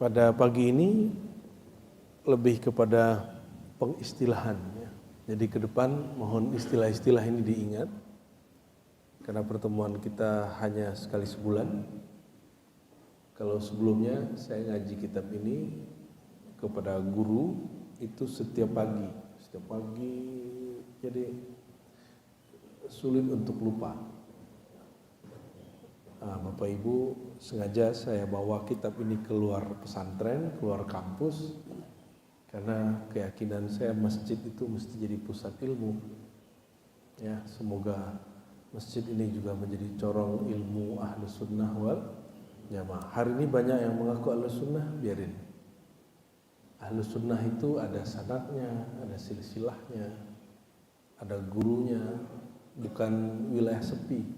Pada pagi ini lebih kepada pengistilahan ya. Jadi ke depan mohon istilah-istilah ini diingat karena pertemuan kita hanya sekali sebulan. Kalau sebelumnya saya ngaji kitab ini kepada guru itu setiap pagi, jadi sulit untuk lupa. Bapak Ibu, sengaja saya bawa kitab ini keluar pesantren, keluar kampus, karena keyakinan saya masjid itu mesti jadi pusat ilmu. Ya, semoga masjid ini juga menjadi corong ilmu Ahlus Sunnah wal Jamaah. Hari ini banyak yang mengaku Ahlus Sunnah, biarin. Ahlus Sunnah itu ada sanadnya, ada silsilahnya, ada gurunya, bukan wilayah sepi.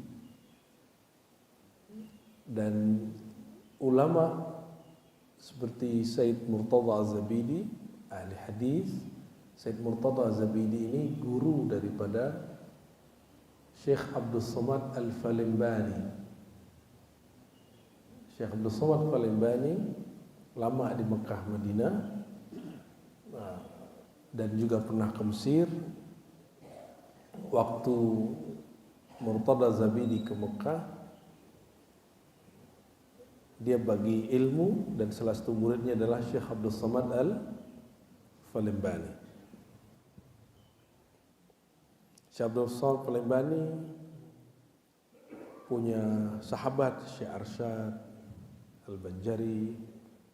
Dan ulama seperti Said Murtada Az-Zabidi, ahli hadis. Said Murtada Az-Zabidi ini guru daripada Syekh Abdul Somad Al-Falimbani. Syekh Abdul Somad Al-Falimbani lama di Mekah Madinah, dan juga pernah ke Mesir. Waktu Murtada Az-Zabidi ke Mekah, dia bagi ilmu dan salah satu muridnya adalah Syekh Abdul Somad Al-Falimbani. Syekh Abdul Somad Al-Falimbani punya sahabat Syekh Arsyad Al-Banjari,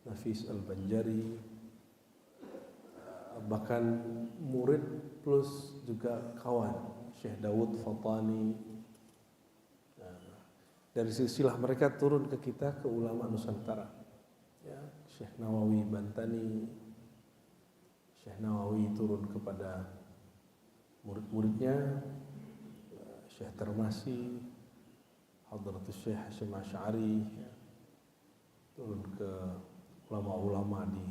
Nafis Al-Banjari, bahkan murid plus juga kawan Syekh Dawud Fatani. Dari silsilah mereka turun ke kita, ke ulama Nusantara ya, Syekh Nawawi Bantani. Syekh Nawawi turun kepada murid-muridnya, Syekh Termasi, Hadratus Syekh Hasyim Asy'ari ya, turun ke ulama-ulama di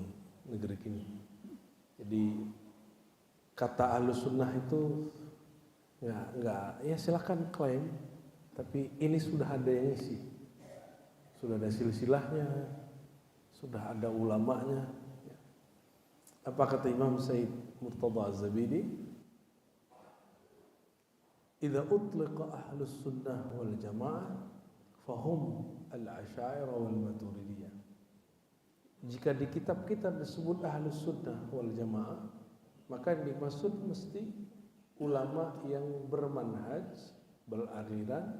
negeri ini. Jadi kata Ahlus Sunnah itu enggak ya silakan klaim, tapi ini sudah ada yang isi, sudah ada silsilahnya, sudah ada ulamanya. Apa kata Imam Said Murtada Az-Zabidi? Idza utliqa ahlus sunnah wal jamaah fahum al-asy'ariyah wal maturidiyah. Jika di kitab-kitab disebut ahlus sunnah wal jamaah, maka yang dimaksud mesti ulama yang bermanhaj, beraliran,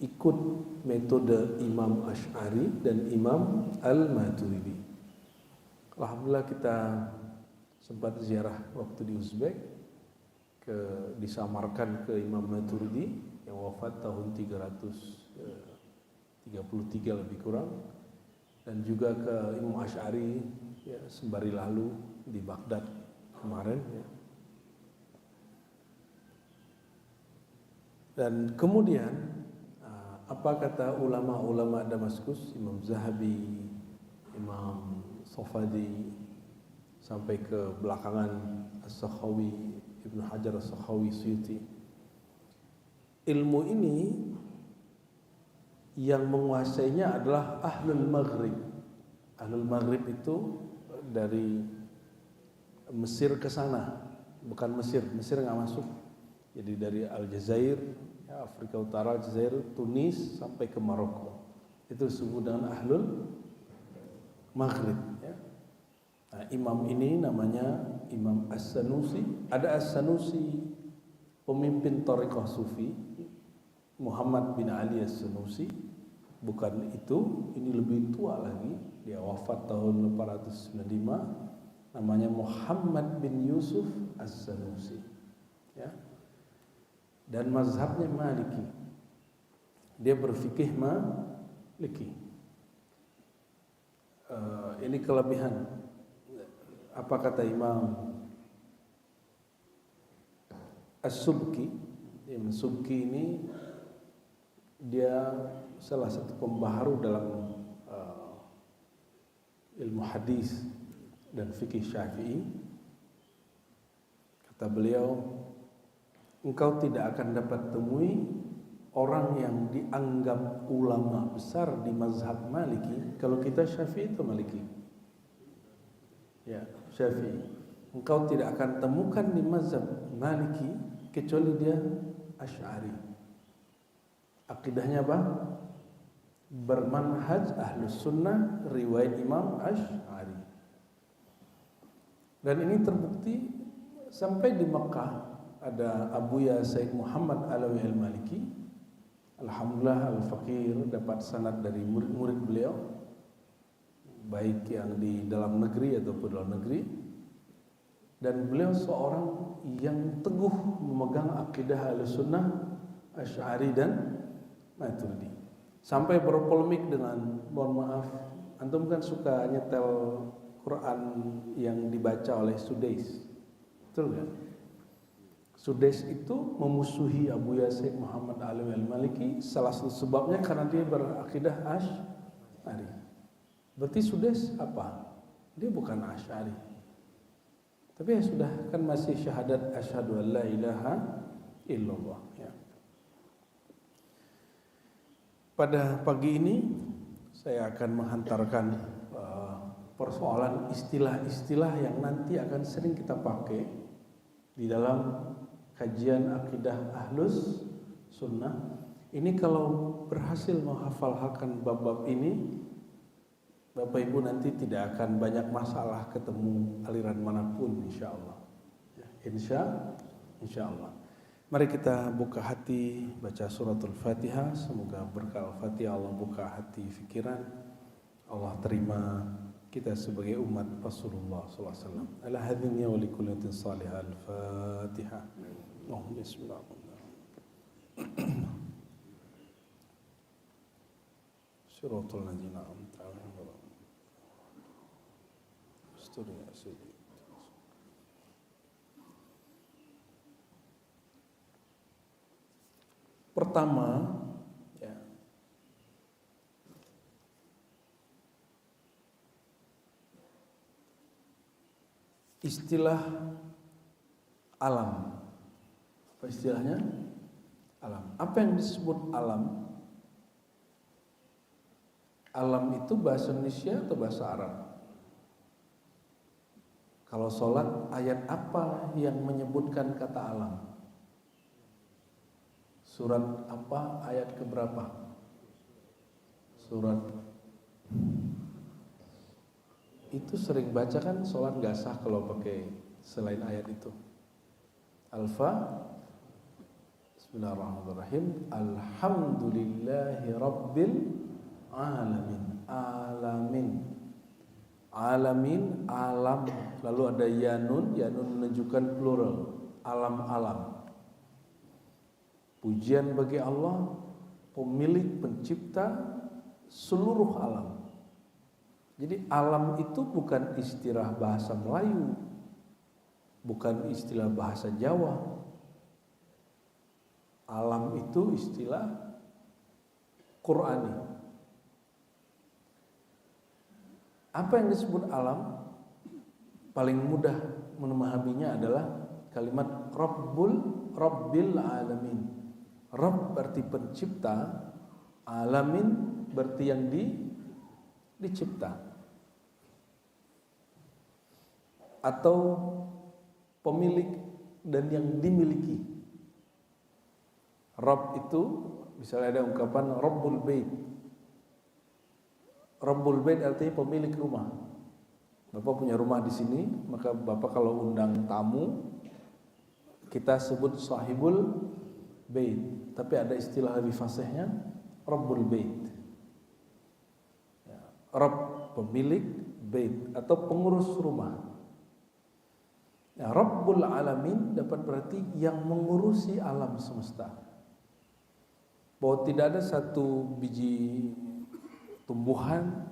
ikut metode Imam Asy'ari dan Imam Al-Maturidi. Alhamdulillah kita sempat ziarah waktu di Uzbek, disamarkan ke Imam Maturidi yang wafat tahun 333 lebih kurang, dan juga ke Imam Asy'ari ya, sembari lalu di Baghdad kemarin ya. Dan kemudian apa kata ulama-ulama Damaskus, Imam Zahabi, Imam Safadi, sampai ke belakangan As-Sakhawi, Ibnu Hajar As-Sakhawi, Suyuti. Ilmu ini yang menguasainya adalah Ahlul Maghrib. Ahlul Maghrib itu dari Mesir ke sana, bukan Mesir nggak masuk. Jadi dari Aljazair, ya, Afrika Utara, Aljazair, Tunis sampai ke Maroko. Itu disebut dengan Ahlul Maghrib ya. Nah, imam ini namanya Imam As-Sanusi. Ada As-Sanusi, pemimpin Thariqah Sufi, Muhammad bin Ali As-Sanusi. Bukan itu, ini lebih tua lagi. Dia wafat tahun 895. Namanya Muhammad bin Yusuf As-Sanusi ya. Dan mazhabnya Maliki. Dia berfikih Maliki. Ini kelebihan. Apa kata Imam As-Subki? Imam Subki ini dia salah satu pembaharu dalam ilmu hadis dan fikih Syafi'i. Kata beliau, engkau tidak akan dapat temui orang yang dianggap ulama besar di mazhab Maliki. Kalau kita Syafi'i itu Maliki. Ya, Syafi'i. Engkau tidak akan temukan di mazhab Maliki kecuali dia Asy'ari. Akidahnya apa? Bermanhaj Ahlus Sunnah, riwayat Imam Asy'ari. Dan ini terbukti sampai di Makkah. Ada Abuya Said Muhammad Alawi Al-Maliki, alhamdulillah al-faqir, dapat sanad dari murid-murid beliau, baik yang di dalam negeri ataupun luar negeri. Dan beliau seorang yang teguh memegang akidah Ahlussunnah, Asy'ari dan Maturidi. Sampai berpolemik dengan, mohon maaf, antum kan suka nyetel Quran yang dibaca oleh Sudais, betul kan? Sudais itu memusuhi Abu Yazid Muhammad Alawi Al-Maliki. Salah satu sebabnya karena dia berakidah Asy'ari. Berarti Sudais apa? Dia bukan Asy'ari. Tapi ya sudah, kan masih syahadat asyhadu an la ilaha illallah ya. Pada pagi ini saya akan menghantarkan persoalan istilah-istilah yang nanti akan sering kita pakai di dalam kajian akidah Ahlus Sunnah. Ini kalau berhasil menghafalkan bab-bab ini, Bapak Ibu nanti tidak akan banyak masalah ketemu aliran manapun, insyaallah. Ya, insyaallah. Mari kita buka hati, baca suratul Fatihah. Semoga berkah Al-Fatihah Allah buka hati pikiran. Allah terima kita sebagai umat Rasulullah SAW. Ala hadhihi wa likulli salihah. Al-Fatihah. Bismillahirrahmanirrahim. Suratul ladzina an'amta 'alaihim Pertama, ya, istilah alam. Apa istilahnya? Alam. Apa yang disebut alam? Alam itu bahasa Indonesia atau bahasa Arab? Kalau sholat, ayat apa yang menyebutkan kata alam? Surat apa, ayat keberapa? Surat itu sering baca kan, sholat gak sah kalau pakai selain ayat itu. Alfa. Bismillahirrahmanirrahim. Alhamdulillahi Rabbil Alamin. Alamin, alam. Lalu ada yanun menunjukkan plural. Alam-alam. Pujian bagi Allah, pemilik pencipta seluruh alam. Jadi alam itu bukan istilah bahasa Melayu, bukan istilah bahasa Jawa. Alam itu istilah Qur'ani. Apa yang disebut alam? Paling mudah memahaminya adalah kalimat Rabbil Alamin. Rabb berarti pencipta, alamin berarti yang dicipta. Atau pemilik dan yang dimiliki. Rabb itu misalnya ada ungkapan Rabbul Bait. Rabbul Bait artinya pemilik rumah. Bapak punya rumah di sini, maka Bapak kalau undang tamu, kita sebut sahibul bait. Tapi ada istilah lebih fasihnya, Rabbul Bait. Ya, Rabb pemilik, bait atau pengurus rumah. Ya, Rabbul Alamin dapat berarti yang mengurusi alam semesta. Bahwa tidak ada satu biji tumbuhan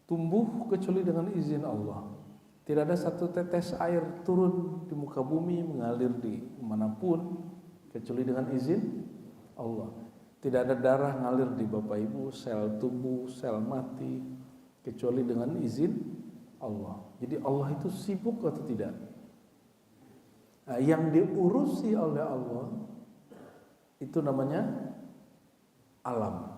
tumbuh kecuali dengan izin Allah. Tidak ada satu tetes air turun di muka bumi mengalir di manapun kecuali dengan izin Allah. Tidak ada darah ngalir di Bapak Ibu, sel tubuh, sel mati kecuali dengan izin Allah. Jadi Allah itu sibuk atau tidak? Nah, yang diurusi oleh Allah itu namanya alam.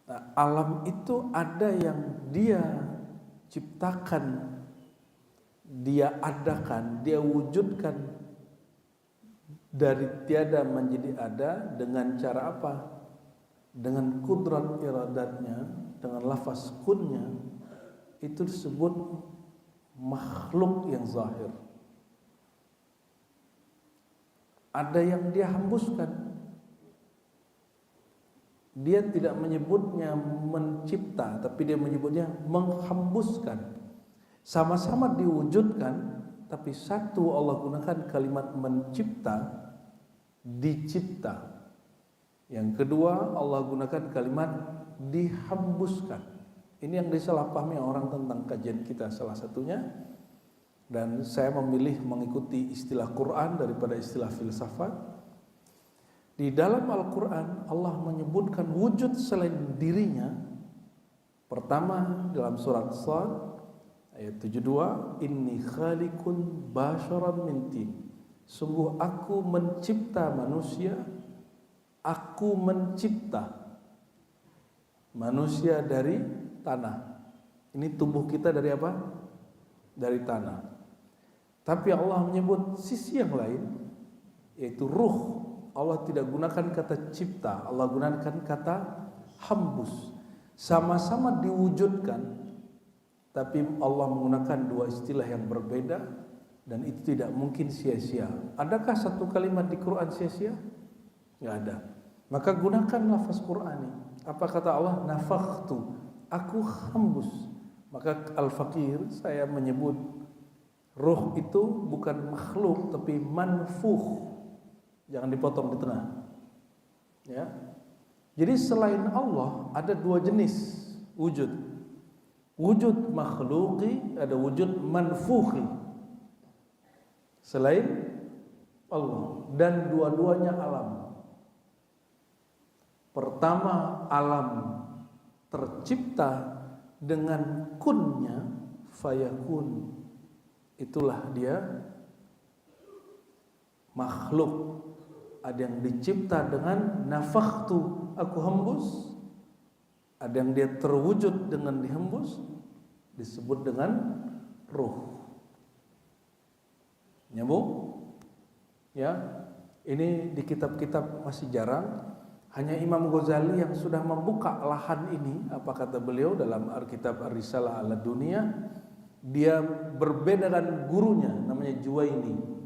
Nah, alam itu ada yang dia ciptakan, dia adakan, dia wujudkan dari tiada menjadi ada dengan cara apa? Dengan kudrat iradatnya, dengan lafaz kunnya, itu disebut makhluk yang zahir. Ada yang dia hembuskan. Dia tidak menyebutnya mencipta, tapi dia menyebutnya menghembuskan. Sama-sama diwujudkan, tapi satu Allah gunakan kalimat mencipta, dicipta. Yang kedua Allah gunakan kalimat dihembuskan. Ini yang disalahpahami orang tentang kajian kita salah satunya. Dan saya memilih mengikuti istilah Quran daripada istilah filsafat. Di dalam Al-Quran Allah menyebutkan wujud selain dirinya. Pertama dalam surat Shad ayat 72, inni khaliqun basharan min tin. Sungguh aku mencipta manusia, aku mencipta manusia dari tanah. Ini tubuh kita dari apa? Dari tanah. Tapi Allah menyebut sisi yang lain, yaitu ruh. Allah tidak gunakan kata cipta, Allah gunakan kata hembus. Sama-sama diwujudkan, tapi Allah menggunakan dua istilah yang berbeda, dan itu tidak mungkin sia-sia. Adakah satu kalimat di Quran sia-sia? Tidak ada. Maka gunakan lafaz Qurani. Apa kata Allah? Nafakhtu, aku hembus. Maka Al-Faqir saya menyebut ruh itu bukan makhluk tapi manfuh. Jangan dipotong di tengah. Ya. Jadi selain Allah ada dua jenis wujud. Wujud makhluki, ada wujud manfuhi. Selain Allah, dan dua-duanya alam. Pertama alam tercipta dengan kunnya, fayakun. Itulah dia makhluk. Ada yang dicipta dengan nafakhtu, aku hembus. Ada yang dia terwujud dengan dihembus, disebut dengan ruh. Nyambung? Ya. Ini di kitab-kitab masih jarang. Hanya Imam Ghazali yang sudah membuka lahan ini. Apa kata beliau dalam Kitab Ar-Risalah ala Dunia? Dia berbeda dengan gurunya, namanya Juwaini.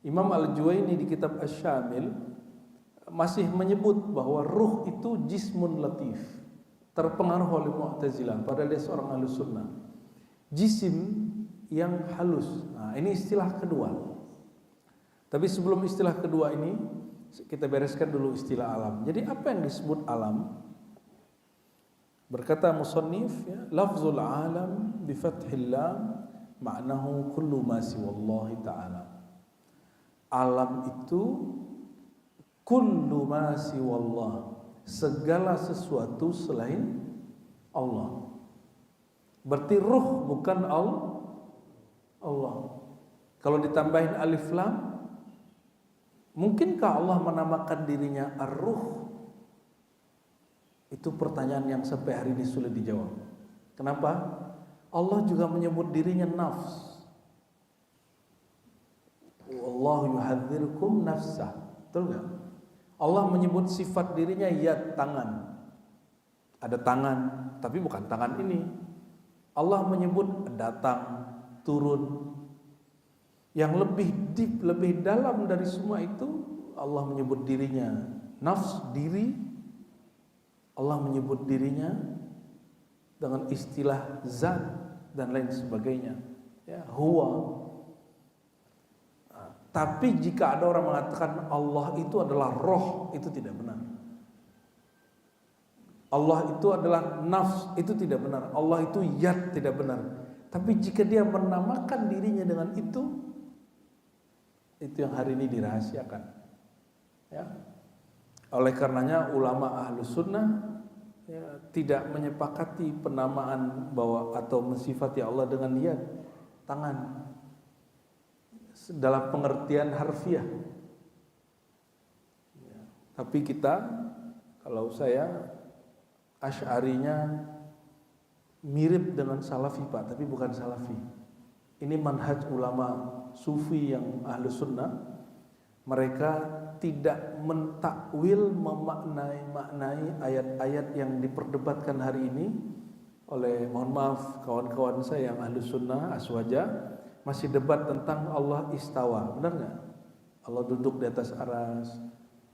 Imam Al-Juwaini di kitab Asy-Syamil masih menyebut bahwa ruh itu jismun latif, terpengaruh oleh Mu'tazilah, padahal dia seorang Ahlus Sunnah. Jisim yang halus. Nah, ini istilah kedua. Tapi sebelum istilah kedua ini, kita bereskan dulu istilah alam. Jadi apa yang disebut alam? Berkata musannif, ya, lafzul alam bi fathil lam ma'nahu kullu ma siwallahi ta'ala. Alam itu kullu ma siwallah, segala sesuatu selain Allah. Berarti ruh bukan Allah. Kalau ditambahin alif lam, mungkinkah Allah menamakan dirinya ar-ruh? Itu pertanyaan yang sampai hari ini sulit dijawab. Kenapa? Allah juga menyebut dirinya nafs. Wallahu yuhadzirukum nafsah. Betul enggak? Allah menyebut sifat dirinya yad, tangan. Ada tangan, tapi bukan tangan ini. Allah menyebut datang, turun. Yang lebih deep, lebih dalam dari semua itu, Allah menyebut dirinya nafs, diri. Allah menyebut dirinya dengan istilah zat dan lain sebagainya. Ya, huwa. Tapi jika ada orang mengatakan Allah itu adalah roh, itu tidak benar. Allah itu adalah nafs, itu tidak benar. Allah itu yad, tidak benar. Tapi jika dia menamakan dirinya dengan itu yang hari ini dirahasiakan. Ya. Oleh karenanya ulama Ahlus Sunnah ya, tidak menyepakati penamaan bahwa atau mensifati Allah dengan yad, tangan. dalam pengertian harfiah. Ya. Tapi kita, kalau saya Asy'arinya mirip dengan Salafi Pak, tapi bukan Salafi. Ini manhaj ulama Sufi yang ahlu sunnah. Mereka tidak mentakwil, memaknai ayat-ayat yang diperdebatkan hari ini oleh, mohon maaf, kawan-kawan saya yang ahlu sunnah aswaja masih debat tentang Allah istawa. Benar nggak? Allah duduk di atas aras,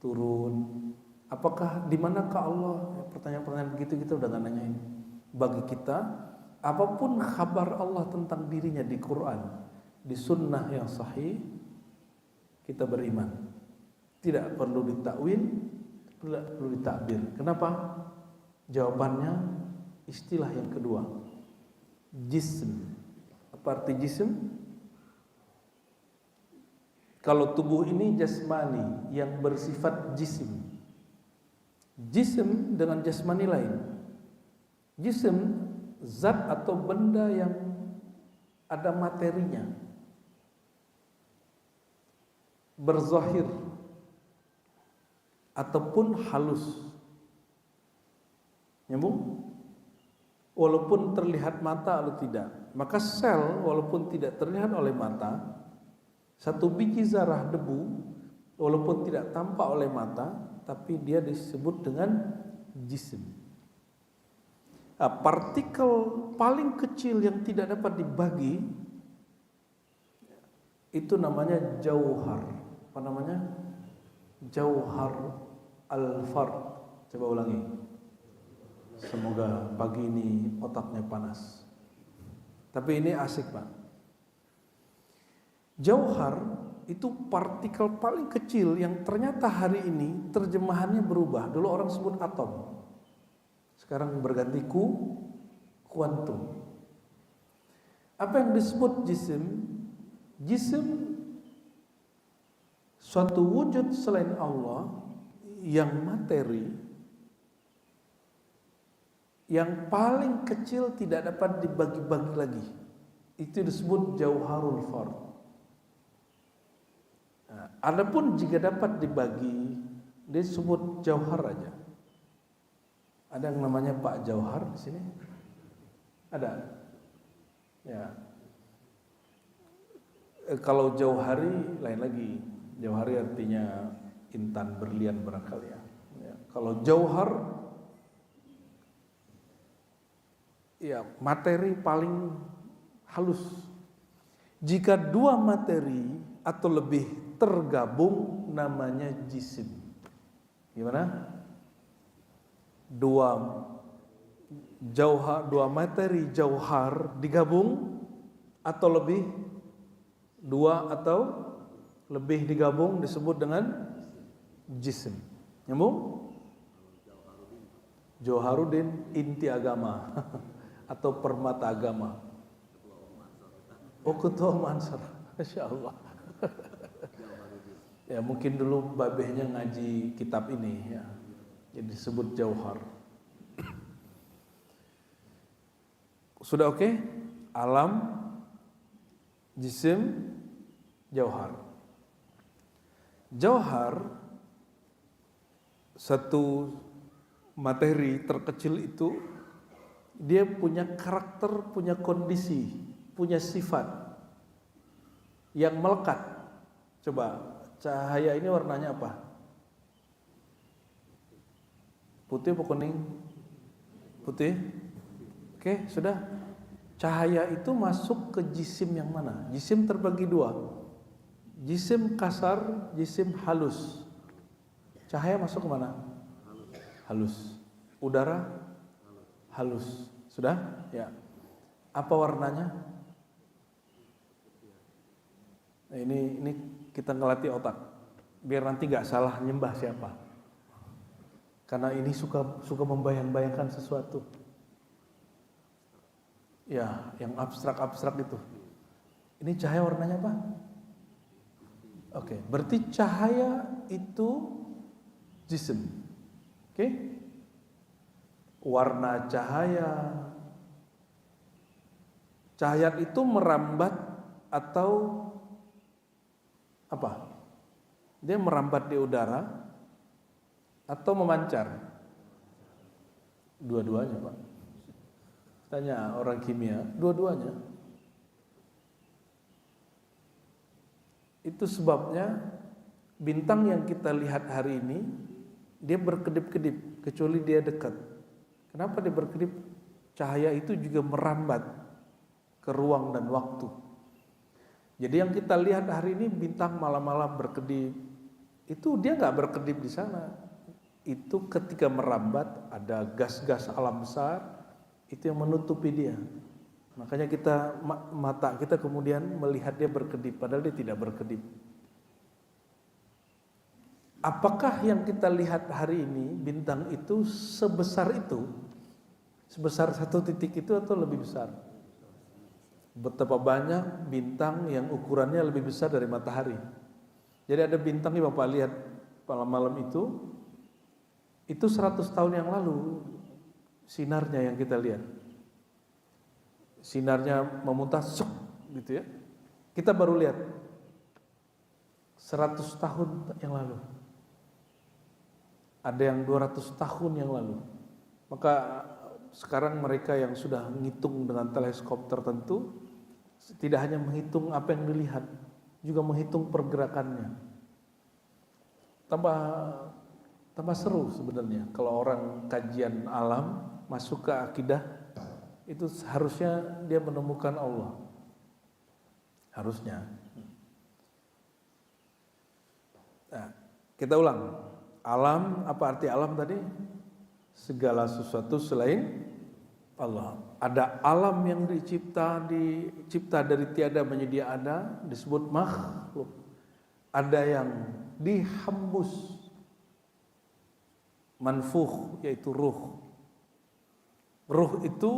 turun. Apakah di manakah Allah? Pertanyaan-pertanyaan begitu kita udah nggak nanyain. Bagi kita, apapun kabar Allah tentang dirinya di Quran, di sunnah yang sahih, kita beriman. Tidak perlu ditakwil, tidak perlu ditakbir. Kenapa? Jawabannya istilah yang kedua, jism. Apa arti jism? Kalau tubuh ini jasmani yang bersifat jisim. Jism dengan jasmani lain. Jism zat atau benda yang ada materinya, berzahir ataupun halus. Nyambung? Walaupun terlihat mata atau tidak. Maka sel walaupun tidak terlihat oleh mata, satu biji zarah debu walaupun tidak tampak oleh mata, tapi dia disebut dengan jism. Partikel paling kecil yang tidak dapat dibagi itu namanya jauhar. Apa namanya? Jauhar al-fard. Coba ulangi. Semoga pagi ini otaknya panas. Tapi ini asik Pak. Jauhar itu partikel paling kecil yang ternyata hari ini terjemahannya berubah. Dulu orang sebut atom, sekarang berganti kuantum. Apa yang disebut jisim? Jisim suatu wujud selain Allah yang materi, yang paling kecil tidak dapat dibagi-bagi lagi. Itu disebut jauharul fard. Nah, adapun jika dapat dibagi, disebut jauhar aja. Ada yang namanya Pak Jauhar di sini? Ada? Ya. Kalau jauhari lain lagi. Jauhari artinya intan berlian barangkali ya. Ya. Kalau jauhar, ya materi paling halus. Jika dua materi atau lebih tergabung namanya jisim. Gimana? Dua materi jauhar digabung atau lebih, dua atau lebih digabung disebut dengan jisim. Nyambung? Jauharuddin inti agama atau permata agama. Oh, ketua Mansur. Masya Allah. Ya mungkin dulu babehnya ngaji kitab ini ya. Jadi disebut jauhar. Sudah oke? Alam, jisim, jauhar. Jauhar satu materi terkecil itu dia punya karakter, punya kondisi, punya sifat yang melekat. Coba cahaya ini warnanya apa? Putih apa kuning? Putih. Oke, sudah. Cahaya itu masuk ke jisim yang mana? Jisim terbagi dua. Jisim kasar, jisim halus. Cahaya masuk ke mana? Halus. Udara? Halus. Sudah? Ya. Apa warnanya? Nah, ini kita ngelatih otak biar nanti nggak salah nyembah siapa. Karena ini suka membayang-bayangkan sesuatu. Ya, yang abstrak-abstrak itu. Ini cahaya warnanya apa? Oke, berarti cahaya itu jisim. Oke? Warna cahaya itu merambat atau Apa? Dia merambat di udara atau memancar? Dua-duanya, Pak. Tanya orang kimia, dua-duanya. Itu sebabnya bintang yang kita lihat hari ini dia berkedip-kedip kecuali dia dekat. Kenapa dia berkedip? Cahaya itu juga merambat ke ruang dan waktu. Jadi yang kita lihat hari ini bintang malam-malam berkedip, itu dia nggak berkedip di sana. Itu ketika merambat ada gas-gas alam besar itu yang menutupi dia. Makanya mata kita kemudian melihat dia berkedip, padahal dia tidak berkedip. Apakah yang kita lihat hari ini bintang itu sebesar itu? Sebesar satu titik itu atau lebih besar? Betapa banyak bintang yang ukurannya lebih besar dari matahari. Jadi ada bintang yang Bapak lihat malam-malam itu 100 tahun yang lalu sinarnya yang kita lihat. Sinarnya memuntah gitu ya. Kita baru lihat 100 tahun yang lalu. Ada yang 200 tahun yang lalu. Maka sekarang mereka yang sudah menghitung dengan teleskop tertentu tidak hanya menghitung apa yang dilihat, juga menghitung pergerakannya. Tambah seru sebenarnya kalau orang kajian alam masuk ke akidah, itu harusnya dia menemukan Allah. Harusnya. Nah, kita ulang. Alam, apa arti alam tadi? Segala sesuatu selain Allah. Ada alam yang dicipta dari tiada menjadi ada, disebut makhluk. Ada yang dihembus, manfuh, yaitu ruh. Ruh itu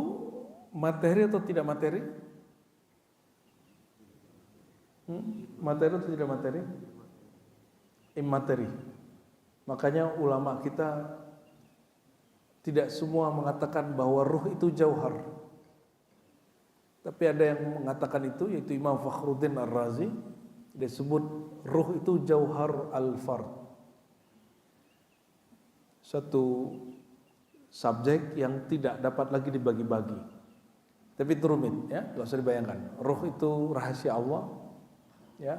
materi atau tidak materi? Materi atau tidak materi? Immateri. Makanya ulama kita tidak semua mengatakan bahwa ruh itu jauhar. Tapi ada yang mengatakan itu, yaitu Imam Fakhruddin Ar-Razi. Dia sebut ruh itu jauhar al-fard. Satu subjek yang tidak dapat lagi dibagi-bagi. Tapi itu rumit, ya, nggak usah dibayangkan. Ruh itu rahasia Allah, ya.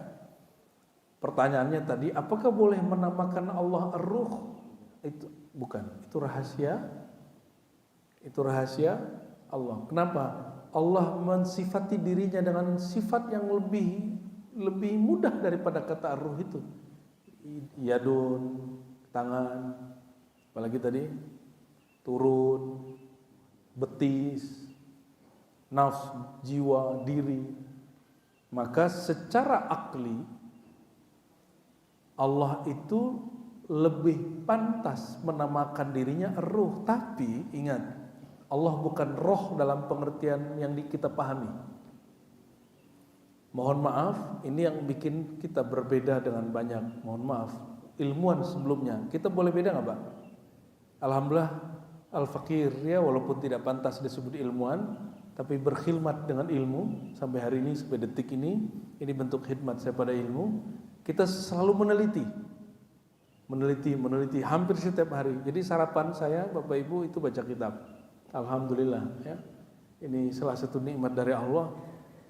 Pertanyaannya tadi, apakah boleh menamakan Allah ar-ruh? Itu bukan, itu rahasia. Itu rahasia Allah. Kenapa? Allah mensifati dirinya dengan sifat yang lebih mudah daripada kata ar-ruh itu. Yadun, tangan, apalagi tadi turun, betis, nafs, jiwa, diri. Maka secara akli Allah itu lebih pantas menamakan dirinya ruh. Tapi ingat, Allah bukan roh dalam pengertian yang kita pahami. Mohon maaf, ini yang bikin kita berbeda dengan banyak, mohon maaf, ilmuwan sebelumnya. Kita boleh beda gak Pak? Alhamdulillah al-fakir, ya, walaupun tidak pantas disebut ilmuwan, tapi berkhidmat dengan ilmu sampai hari ini, sampai detik ini bentuk khidmat saya pada ilmu. Kita selalu meneliti hampir setiap hari. Jadi sarapan saya, Bapak Ibu, itu baca kitab. Alhamdulillah, ya. Ini salah satu nikmat dari Allah,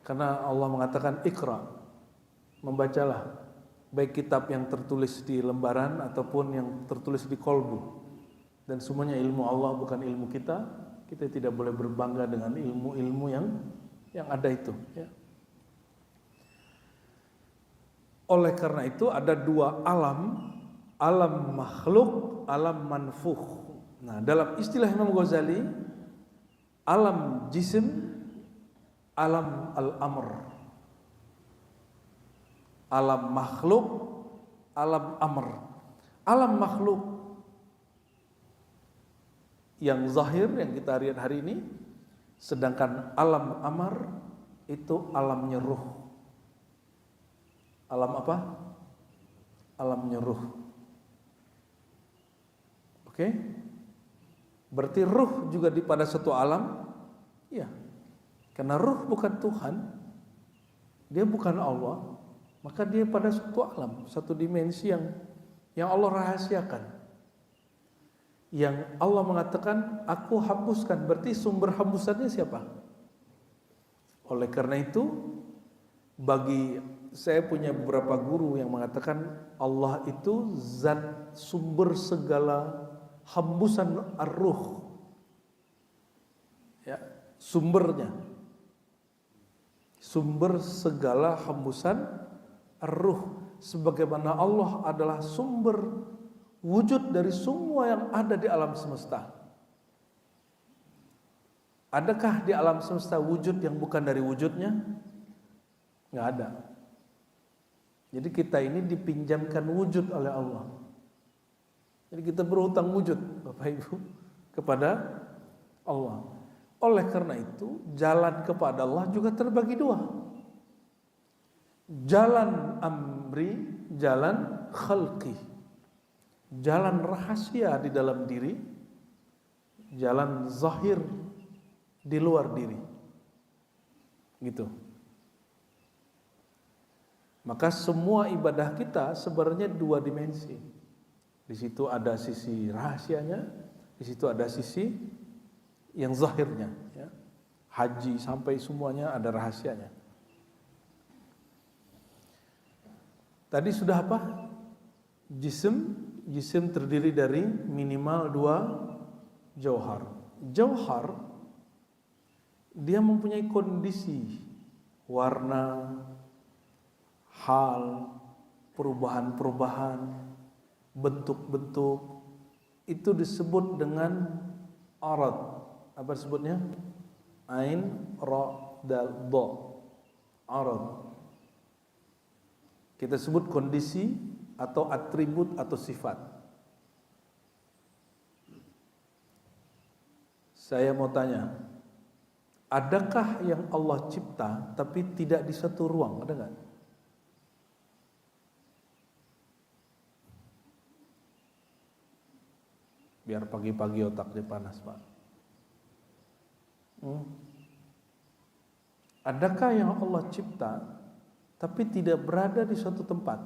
karena Allah mengatakan Iqra, membacalah, baik kitab yang tertulis di lembaran ataupun yang tertulis di kolbu. Dan semuanya ilmu Allah, bukan ilmu kita. Kita tidak boleh berbangga dengan ilmu-ilmu yang ada itu, ya. Oleh karena itu ada dua alam, alam makhluk, alam manfuh. Nah, dalam istilah Imam Ghazali, alam jisim, alam al-amr. Alam makhluk, alam amr. Alam makhluk yang zahir yang kita lihat hari ini, sedangkan alam amr itu alamnya ruh. Alam apa? Alamnya ruh. Oke? Berarti ruh juga pada satu alam? Iya. Karena ruh bukan Tuhan. Dia bukan Allah. maka dia pada suatu alam, satu dimensi yang Allah rahasiakan. Yang Allah mengatakan, aku hapuskan, berarti sumber hembusannya siapa? Oleh karena itu, saya punya beberapa guru yang mengatakan Allah itu zat sumber segala hembusan ar-ruh. Ya, sumbernya. Sumber segala hembusan ar-ruh. Sebagaimana Allah adalah sumber wujud dari semua yang ada di alam semesta. Adakah di alam semesta wujud yang bukan dari wujudnya? Nggak ada. Jadi kita ini dipinjamkan wujud oleh Allah. Jadi kita berhutang wujud, Bapak Ibu, kepada Allah. Oleh karena itu, jalan kepada Allah juga terbagi dua. Jalan amri, jalan khalqi. Jalan rahasia di dalam diri, jalan zahir di luar diri. Gitu. Maka semua ibadah kita sebenarnya dua dimensi. Di situ ada sisi rahasianya, di situ ada sisi yang zahirnya, ya. Haji sampai semuanya ada rahasianya. Tadi sudah apa? Jisim terdiri dari minimal 2 jauhar. Jauhar dia mempunyai kondisi, warna, hal, perubahan-perubahan, bentuk-bentuk, itu disebut dengan arad. Apa disebutnya? Ain, ra, dal, dha. Arad. Kita sebut kondisi atau atribut atau sifat. Saya mau tanya, adakah yang Allah cipta tapi tidak di satu ruang? Ada nggak? Biar pagi-pagi otaknya panas, Pak. Adakah yang Allah cipta tapi tidak berada di suatu tempat?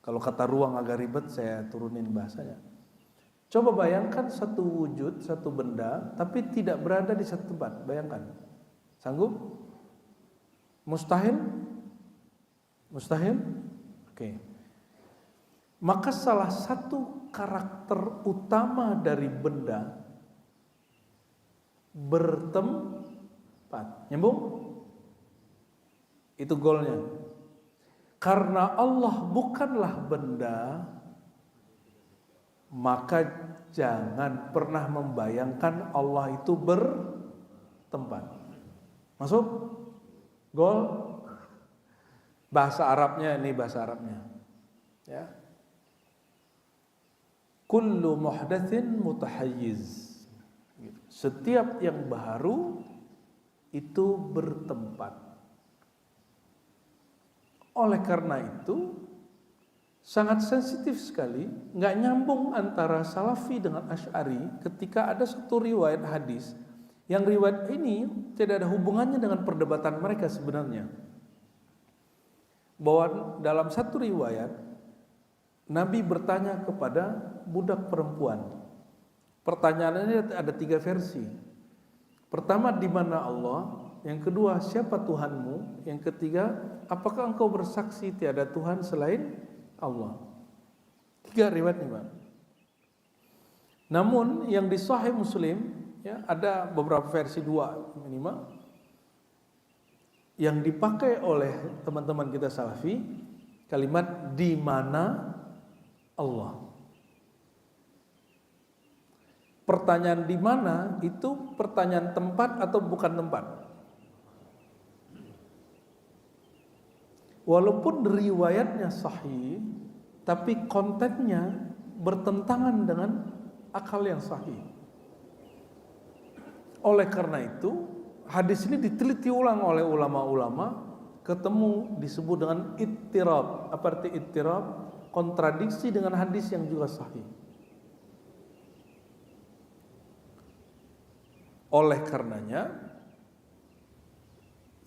Kalau kata ruang agak ribet, saya turunin bahasanya. Coba bayangkan satu wujud, satu benda, tapi tidak berada di satu tempat. Bayangkan. Sanggup? Mustahil? Mustahil? Oke. Maka salah satu karakter utama dari benda bertempat. Nyambung? Itu goalnya. Karena Allah bukanlah benda, maka jangan pernah membayangkan Allah itu bertempat. Masuk? Goal? Bahasa Arabnya, ini bahasa Arabnya. Ya. Kullu muhdatsin mutahayyiz. Setiap yang baru itu bertempat. Oleh karena itu sangat sensitif sekali, nggak nyambung antara Salafi dengan Asy'ari ketika ada satu riwayat hadis yang riwayat ini tidak ada hubungannya dengan perdebatan mereka sebenarnya. Bahwa dalam satu riwayat Nabi bertanya kepada budak perempuan. Pertanyaannya ada 3 versi. Pertama, di mana Allah? Yang kedua, siapa Tuhanmu? Yang ketiga, apakah engkau bersaksi tiada Tuhan selain Allah? 3 riwayat nih, Bang. Namun yang di Sahih Muslim, ya, ada beberapa versi 2 minimal yang dipakai oleh teman-teman kita Salafi, kalimat di mana Allah. Pertanyaan di mana itu pertanyaan tempat atau bukan tempat? Walaupun riwayatnya sahih, tapi kontennya bertentangan dengan akal yang sahih. Oleh karena itu, hadis ini diteliti ulang oleh ulama-ulama, ketemu disebut dengan ittirab. Apa arti ittirab? Kontradiksi dengan hadis yang juga sahih. Oleh karenanya,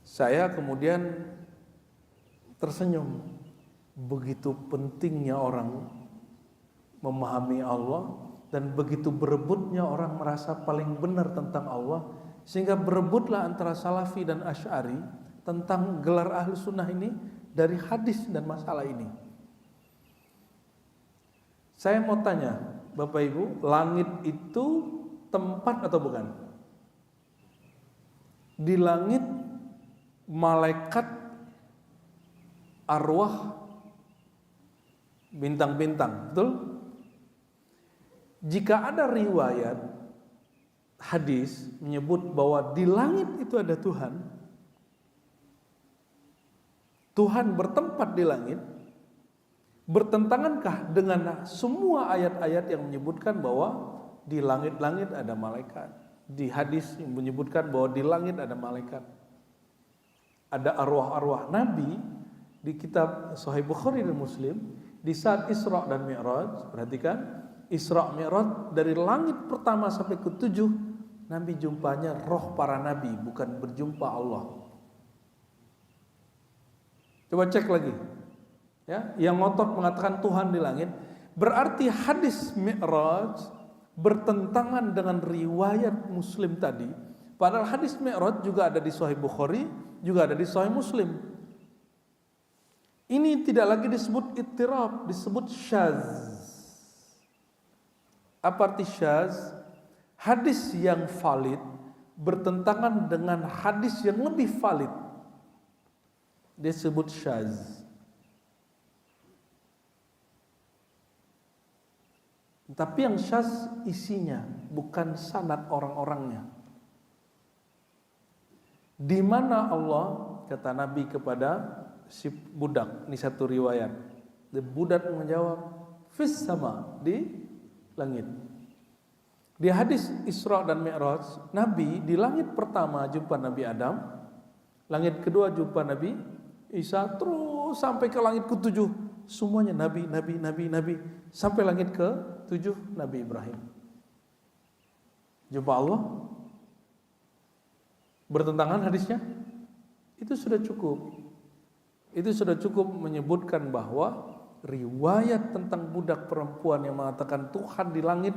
saya kemudian tersenyum. Begitu pentingnya orang memahami Allah dan begitu berebutnya orang merasa paling benar tentang Allah, sehingga berebutlah antara Salafi dan Asy'ari tentang gelar ahlu sunnah ini dari hadis dan masalah ini. Saya mau tanya Bapak Ibu, langit itu tempat atau bukan? Di langit malaikat, arwah, bintang-bintang, betul? Jika ada riwayat hadis menyebut bahwa di langit itu ada Tuhan, Tuhan bertempat di langit, bertentangankah dengan semua ayat-ayat yang menyebutkan bahwa di langit-langit ada malaikat? Di hadis yang menyebutkan bahwa di langit ada malaikat, ada arwah-arwah Nabi. Di kitab Sahih Bukhari dan Muslim, di saat Isra dan Mi'raj, perhatikan, Isra Mi'raj dari langit pertama sampai ke-7, Nabi jumpanya roh para nabi, bukan berjumpa Allah. Coba cek lagi. Ya, yang ngotot mengatakan Tuhan di langit, berarti hadis Mi'raj bertentangan dengan riwayat Muslim tadi. Padahal hadis Mi'raj juga ada di Sahih Bukhari, juga ada di Sahih Muslim. Ini tidak lagi disebut ittirab, disebut syaz. Apa arti syaz? Hadis yang valid bertentangan dengan hadis yang lebih valid, disebut syaz. Tapi yang syaz isinya, bukan sanad orang-orangnya. Di mana Allah, kata Nabi kepada si budak, ini satu riwayat. Budak menjawab, fis sama, di langit. Di hadis Isra dan Mi'raj, Nabi di langit pertama jumpa Nabi Adam, langit kedua jumpa Nabi Isa, terus sampai ke langit ke-7, semuanya Nabi, sampai langit ke-7 Nabi Ibrahim. Jumpa Allah, bertentangan hadisnya, itu sudah cukup. Itu sudah cukup menyebutkan bahwa riwayat tentang budak perempuan yang mengatakan Tuhan di langit,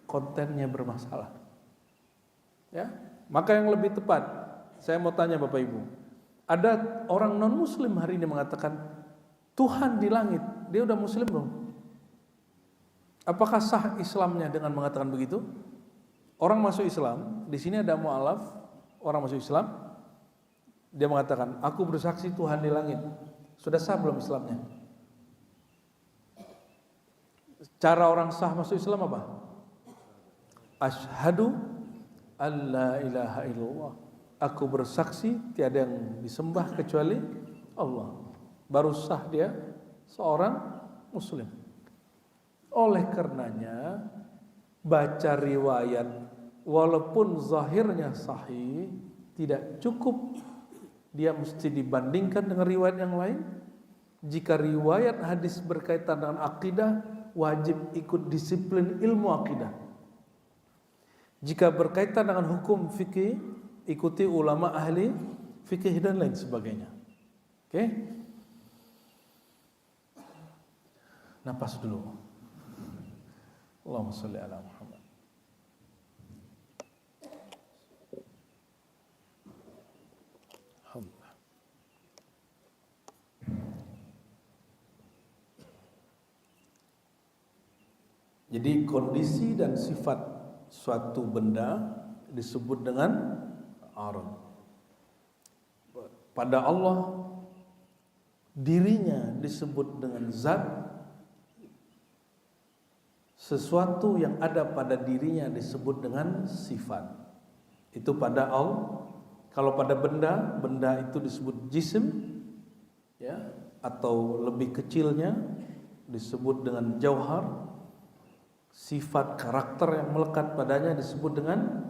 kontennya bermasalah. Ya, maka yang lebih tepat, saya mau tanya Bapak Ibu, ada orang non Muslim hari ini mengatakan Tuhan di langit, dia udah Muslim belum? Apakah sah Islamnya dengan mengatakan begitu? Orang masuk Islam, di sini ada mu'alaf, orang masuk Islam. Dia mengatakan, aku bersaksi Tuhan di langit. Sudah sah belum Islamnya? Cara orang sah masuk Islam apa? Asyhadu alla ilaha illallah. Aku bersaksi tiada yang disembah kecuali Allah. Baru sah dia seorang Muslim. Oleh karenanya, baca riwayat walaupun zahirnya sahih, tidak cukup. Dia mesti dibandingkan dengan riwayat yang lain. Jika riwayat hadis berkaitan dengan akidah, wajib ikut disiplin ilmu akidah. Jika berkaitan dengan hukum fikih, ikuti ulama ahli fikih dan lain sebagainya. Oke? Napas dulu. Allahumma sholli ala Muhammad. Jadi kondisi dan sifat suatu benda disebut dengan arad. Pada Allah, dirinya disebut dengan zat. Sesuatu yang ada pada dirinya disebut dengan sifat. Itu pada Allah. Kalau pada benda, benda itu disebut jisim, ya, atau lebih kecilnya disebut dengan jauhar. Sifat karakter yang melekat padanya disebut dengan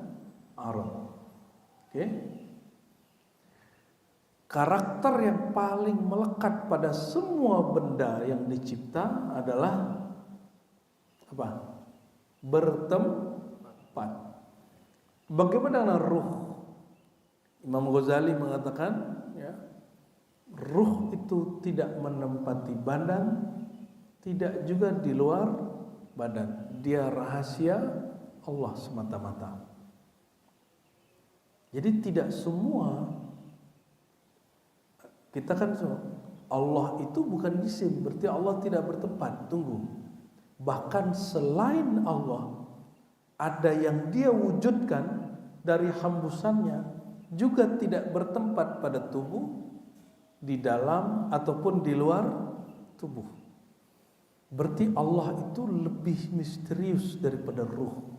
arad. Oke? Karakter yang paling melekat pada semua benda yang dicipta adalah apa? Bertempat. Bagaimana dengan ruh? Imam Ghazali mengatakan, ya, Ruh itu tidak menempati badan, tidak juga di luar badan. Dia rahasia Allah semata-mata. Jadi tidak semua, kita kan Allah itu bukan jisim, berarti Allah tidak bertempat. Tunggu. Bahkan selain Allah ada yang dia wujudkan dari hembusannya juga tidak bertempat pada tubuh, di dalam ataupun di luar tubuh. Berarti Allah itu lebih misterius daripada ruh.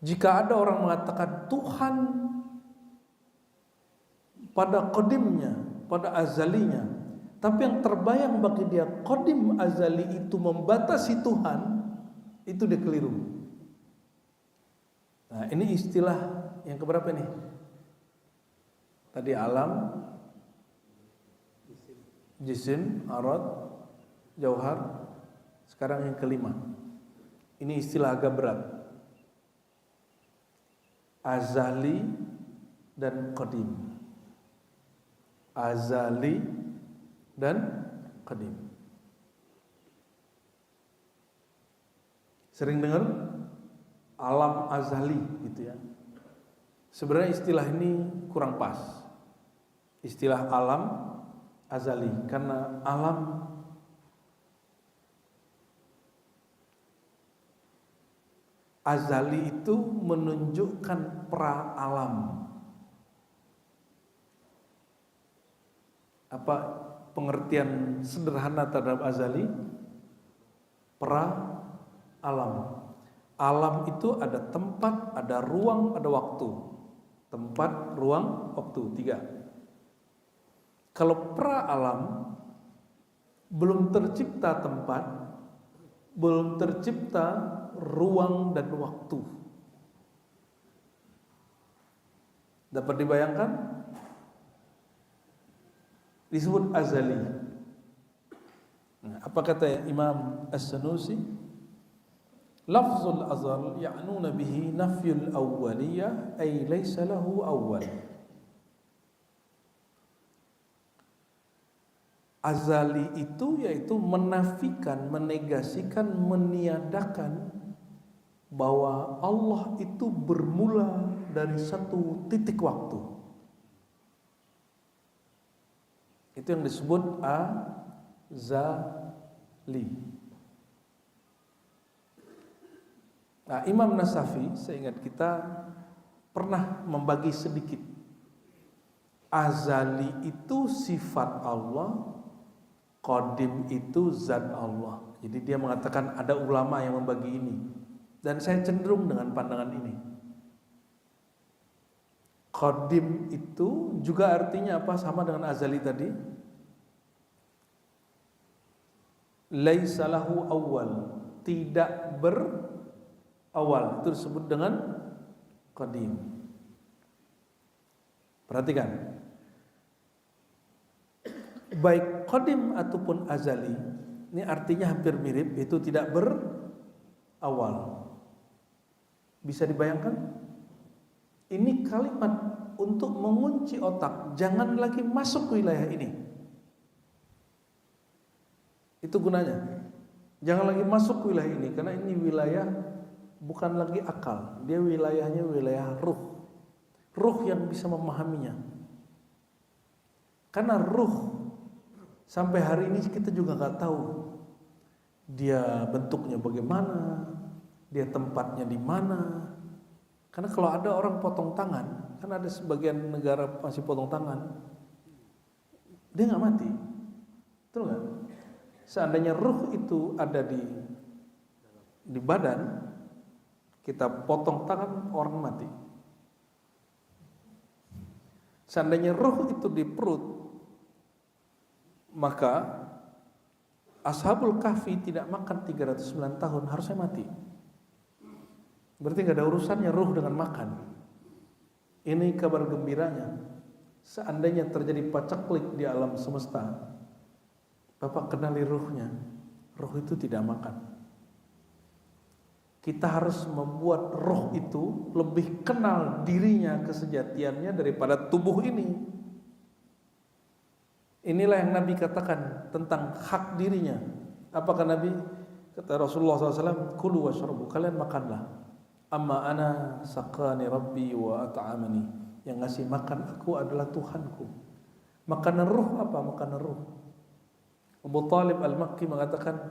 Jika ada orang mengatakan Tuhan pada qadimnya, pada azalinya, tapi yang terbayang bagi dia qadim azali itu membatasi Tuhan, itu dia keliru. Nah, ini istilah yang keberapa nih? Tadi alam, jisim, arad, jauhar. Sekarang yang kelima. Ini istilah agak berat. Azali dan qadim. Azali dan qadim. Sering dengar alam azali gitu ya. Sebenarnya istilah ini kurang pas. Istilah alam azali, karena alam azali itu menunjukkan pra alam. Apa pengertian sederhana terhadap azali? Pra alam. Alam itu ada tempat, ada ruang, ada waktu. Tempat, ruang, waktu, 3. Kalau pra alam belum tercipta tempat, belum tercipta ruang dan waktu. Dapat dibayangkan? Disebut azali. Nah, apa kata Imam As-Sanusi? Lafzul azal ya'nuna bihi nafyul awwaliyah ay laysa lahu awwal. Azali itu yaitu menafikan, menegasikan, meniadakan bahwa Allah itu bermula dari satu titik waktu. Itu yang disebut azali. Nah, Imam Nasafi, seingat kita, pernah membagi sedikit. Azali itu sifat Allah, qadim itu zat Allah. Jadi dia mengatakan ada ulama yang membagi ini, dan saya cenderung dengan pandangan ini. Qadim itu juga artinya apa? Sama dengan azali tadi. Laisa lahu awal, tidak berawal. Itu disebut dengan qadim. Perhatikan. Baik qadim ataupun azali, ini artinya hampir mirip, itu tidak berawal. Bisa dibayangkan? Ini kalimat untuk mengunci otak, jangan lagi masuk wilayah ini. Itu gunanya. Jangan lagi masuk wilayah ini, karena ini wilayah bukan lagi akal, dia wilayahnya wilayah ruh. Ruh yang bisa memahaminya. Karena ruh sampai hari ini kita juga nggak tahu dia bentuknya bagaimana, dia tempatnya di mana. Karena kalau ada orang potong tangan, kan ada sebagian negara masih potong tangan, dia nggak mati, betul nggak? Seandainya ruh itu ada di badan, kita potong tangan, orang mati. Seandainya ruh itu di perut, maka Ashabul Kahfi tidak makan 309 tahun, harusnya mati. Berarti gak ada urusannya ruh dengan makan. Ini kabar gembiranya. Seandainya terjadi paceklik di alam semesta, Bapak kenali ruhnya. Ruh itu tidak makan. Kita harus membuat ruh itu lebih kenal dirinya, kesejatiannya daripada tubuh ini. Inilah yang Nabi katakan tentang hak dirinya. Apakah Nabi? Kata Rasulullah SAW, kulu washrabu, kalian makanlah. Amma ana saqani rabbi wa at'amani. Yang ngasih makan aku adalah Tuhanku. Makanan ruh apa? Makanan ruh. Abu Talib Al-Makki mengatakan,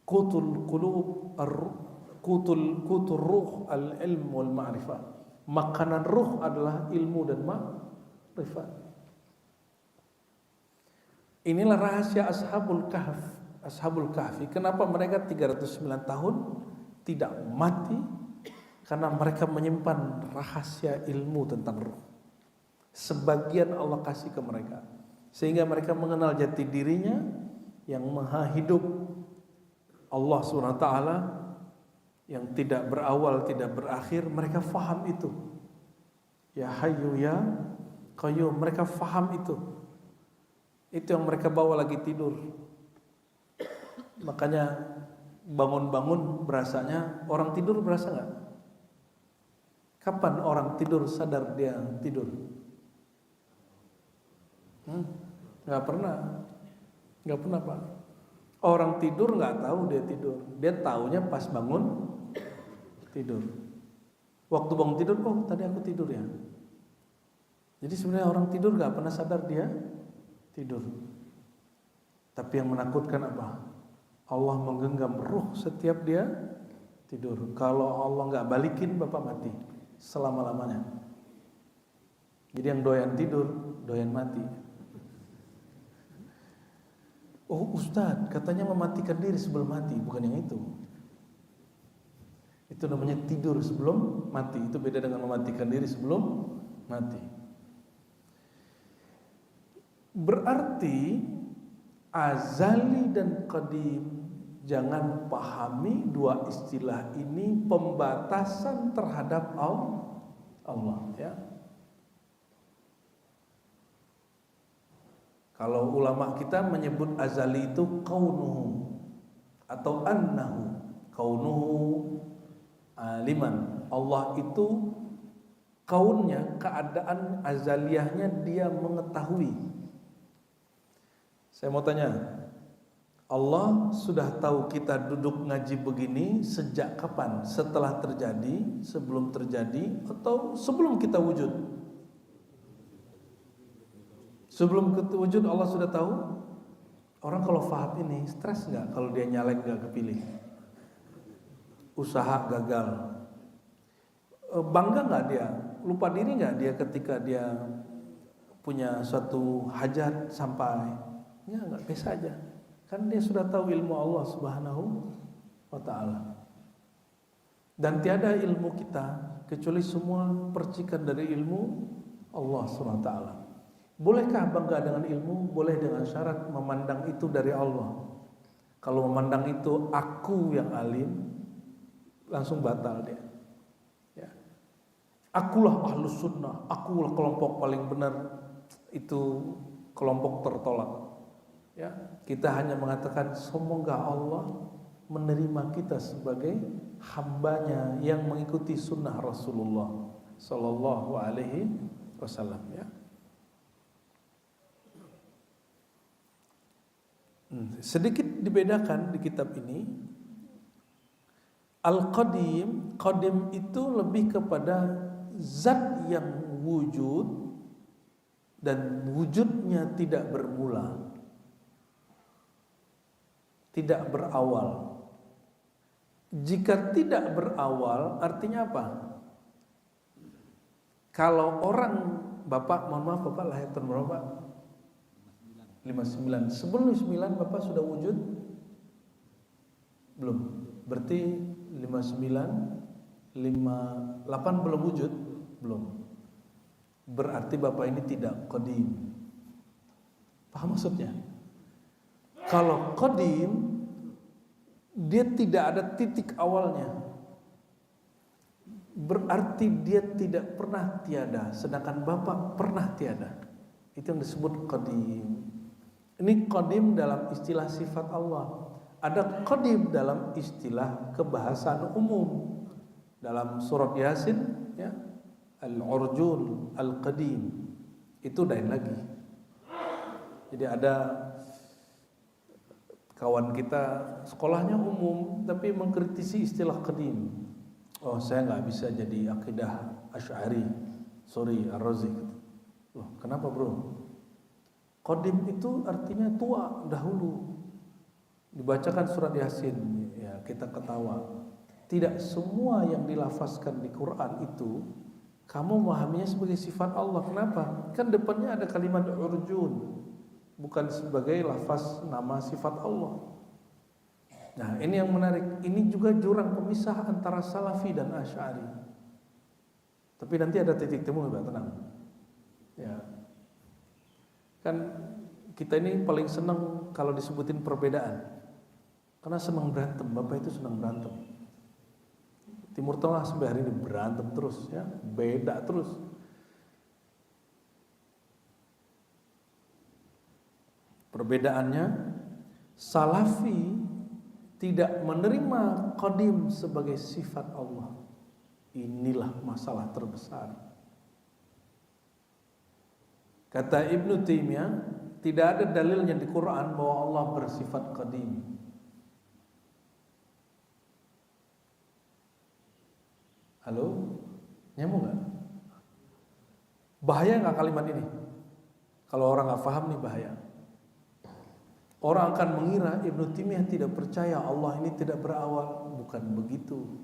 qutul qulub qutul ruh al-ilm wal ma'rifah. Makanan ruh adalah ilmu dan ma'rifat. Inilah rahasia Ashabul Kahf. Ashabul Kahfi, kenapa mereka 309 tahun tidak mati? Karena mereka menyimpan rahasia ilmu tentang ruh. Sebagian Allah kasih ke mereka, sehingga mereka mengenal jati dirinya yang maha hidup, Allah SWT yang tidak berawal, tidak berakhir. Mereka faham itu. Ya Hayyu ya Qayyum, mereka faham itu. Itu yang mereka bawa lagi tidur. Makanya bangun-bangun berasanya, orang tidur berasa nggak? Kapan orang tidur sadar dia tidur? Nggak pernah Pak. Orang tidur nggak tahu dia tidur. Dia taunya pas bangun tidur. Waktu bangun tidur, oh tadi aku tidur ya. Jadi sebenarnya orang tidur nggak pernah sadar dia tidur. Tapi yang menakutkan apa? Allah menggenggam ruh setiap dia tidur. Kalau Allah nggak balikin, Bapak mati selama-lamanya. Jadi yang doyan tidur, doyan mati. Oh Ustadz, katanya mematikan diri sebelum mati. Bukan yang itu. Itu namanya tidur sebelum mati. Itu beda dengan mematikan diri sebelum mati. Berarti azali dan qadim, jangan pahami dua istilah ini pembatasan terhadap Allah ya. Kalau ulama kita menyebut azali itu kaunuhu atau annahu. Kaunuhu aliman. Allah itu kaunnya, keadaan azaliyahnya dia mengetahui. Saya mau tanya, Allah sudah tahu kita duduk ngaji begini sejak kapan? Setelah terjadi, sebelum terjadi, atau sebelum kita wujud? Sebelum kita wujud Allah sudah tahu. Orang kalau faham ini stres nggak kalau dia nyalek nggak kepilih? Usaha gagal. Bangga nggak dia? Lupa diri nggak dia ketika dia punya suatu hajat sampai? Ya nggak, biasa aja. Kan dia sudah tahu ilmu Allah Subhanahu wa ta'ala. Dan tiada ilmu kita kecuali semua percikan dari ilmu Allah Subhanahu wa ta'ala. Bolehkah bangga dengan ilmu? Boleh dengan syarat memandang itu dari Allah. Kalau memandang itu aku yang alim, langsung batal dia. Ya. Akulah ahlus sunnah, akulah kelompok paling benar, itu kelompok tertolak. Ya, kita hanya mengatakan semoga Allah menerima kita sebagai hambanya yang mengikuti sunnah Rasulullah Sallallahu Alaihi Wasallam. Ya. Sedikit dibedakan di kitab ini. Al-Qadim, Qadim itu lebih kepada zat yang wujud dan wujudnya tidak bermula, tidak berawal. Jika tidak berawal artinya apa? Kalau orang, Bapak, mohon maaf Bapak lahir tahun berapa? 59. Sebelum 59 Bapak sudah wujud? Belum. Berarti 59, 58 belum wujud? Belum. Berarti Bapak ini tidak qadim. Paham maksudnya? Kalau qadim, dia tidak ada titik awalnya. Berarti dia tidak pernah tiada, sedangkan Bapak pernah tiada. Itu yang disebut qadim. Ini qadim dalam istilah sifat Allah. Ada qadim dalam istilah kebahasaan umum. Dalam surat Yasin, ya, Al-Urjun, Al-Qadim. Itu lain lagi. Jadi ada kawan kita sekolahnya umum tapi mengkritisi istilah qadim. Oh, saya nggak bisa jadi akidah Asy'ari, sorry Ar-Razi. Loh, kenapa bro? Qadim itu artinya tua, dahulu. Dibacakan surat Yasin, ya kita ketawa. Tidak semua yang dilafazkan di Quran itu kamu memahaminya sebagai sifat Allah. Kenapa? Kan depannya ada kalimat urjun, bukan sebagai lafaz nama sifat Allah. Nah, ini yang menarik. Ini juga jurang pemisah antara Salafi dan Asy'ari. Tapi nanti ada titik temu, Mbak, tenang. Ya. Kan kita ini paling senang kalau disebutin perbedaan. Karena senang berantem, Bapak itu senang berantem. Timur Tengah sampai hari ini berantem terus, ya, beda terus. Perbedaannya, Salafi tidak menerima qadim sebagai sifat Allah. Inilah masalah terbesar. Kata Ibnu Taimiyah, tidak ada dalilnya di Quran bahwa Allah bersifat qadim. Halo? Nyambung gak? Bahaya gak kalimat ini? Kalau orang gak paham nih bahaya. Orang akan mengira Ibnu Taimiyah tidak percaya Allah ini tidak berawal. Bukan begitu.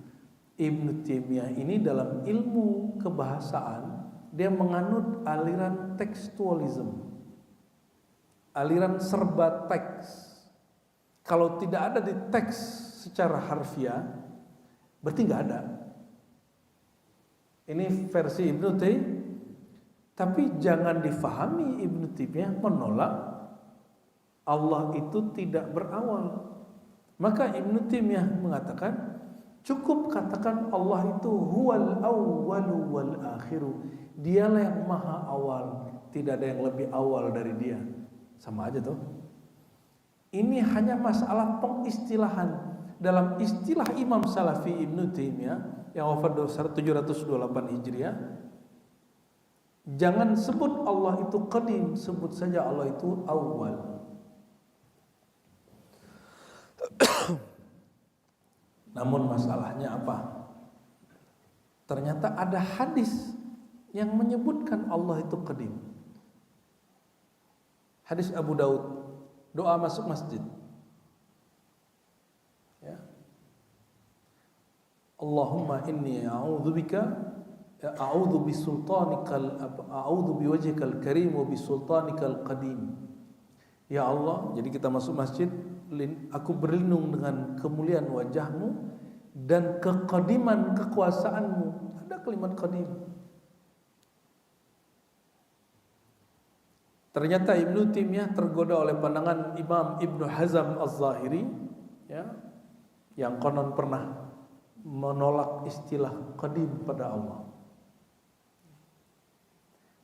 Ibnu Taimiyah ini dalam ilmu kebahasaan, dia menganut aliran tekstualisme, aliran serba teks. Kalau tidak ada di teks secara harfiah, berarti nggak ada. Ini versi Ibnu Taimiyah. Tapi jangan difahami Ibnu Taimiyah menolak Allah itu tidak berawal. Maka Ibnu Taimiyah mengatakan, cukup katakan Allah itu huwal awwalu wal akhiru. Dialah yang maha awal, tidak ada yang lebih awal dari dia. Sama aja tuh. Ini hanya masalah pengistilahan. Dalam istilah Imam Salafi Ibnu Taimiyah yang wafat 728 Hijriah, jangan sebut Allah itu qadim, sebut saja Allah itu awal. Namun masalahnya apa? Ternyata ada hadis yang menyebutkan Allah itu qadim. Hadis Abu Daud, doa masuk masjid. Ya. Allahumma inni a'udzubika, a'udzu biwajhikal karim wa bisultanikal qadim. Ya Allah, jadi kita masuk masjid, aku berlindung dengan kemuliaan wajahmu dan kekadiman kekuasaanmu. Ada kalimat qadim. Ternyata Ibnu Taimiyah tergoda oleh pandangan Imam Ibnu Hazm Az-Zahiri, ya, yang konon pernah menolak istilah qadim pada Allah.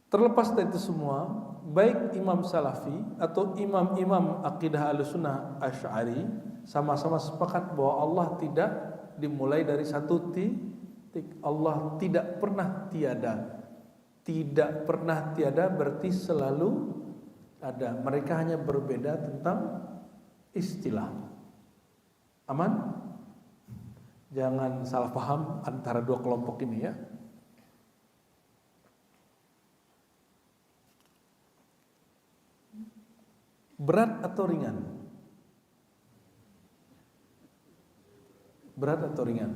Terlepas dari itu semua, baik Imam Salafi atau imam-imam akidah Ahlussunnah Asy'ari sama-sama sepakat bahwa Allah tidak dimulai dari satu titik. Allah tidak pernah tiada. Tidak pernah tiada berarti selalu ada. Mereka hanya berbeda tentang istilah. Aman? Jangan salah paham antara dua kelompok ini, ya. Berat atau ringan? Berat atau ringan?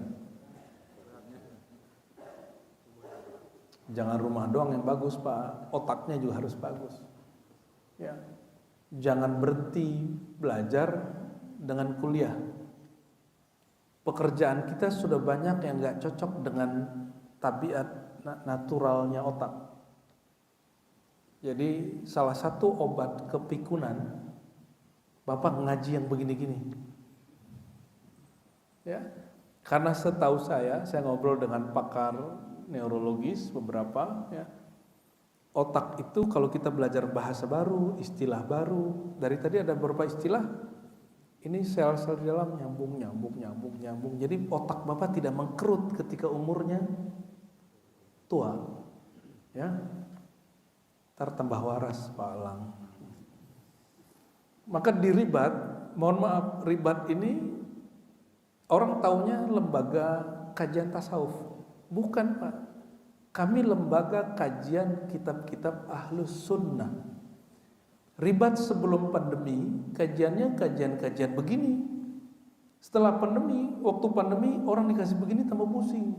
Jangan rumah doang yang bagus, Pak. Otaknya juga harus bagus. Ya. Jangan berhenti belajar dengan kuliah. Pekerjaan kita sudah banyak yang gak cocok dengan tabiat naturalnya otak. Jadi salah satu obat kepikunan, Bapak ngaji yang begini-gini. Ya. Karena setahu saya ngobrol dengan pakar neurologis beberapa, ya. Otak itu kalau kita belajar bahasa baru, istilah baru, dari tadi ada beberapa istilah, ini sel-sel di dalam nyambung. Jadi otak Bapak tidak mengkerut ketika umurnya tua. Ya. Ntar tambah waras Pak Lang. Maka di Ribat, mohon maaf, Ribat ini orang taunya lembaga kajian tasawuf. Bukan Pak, kami lembaga kajian kitab-kitab Ahlus Sunnah. Ribat sebelum pandemi, kajiannya kajian-kajian begini. Setelah pandemi, waktu pandemi orang dikasih begini tambah pusing.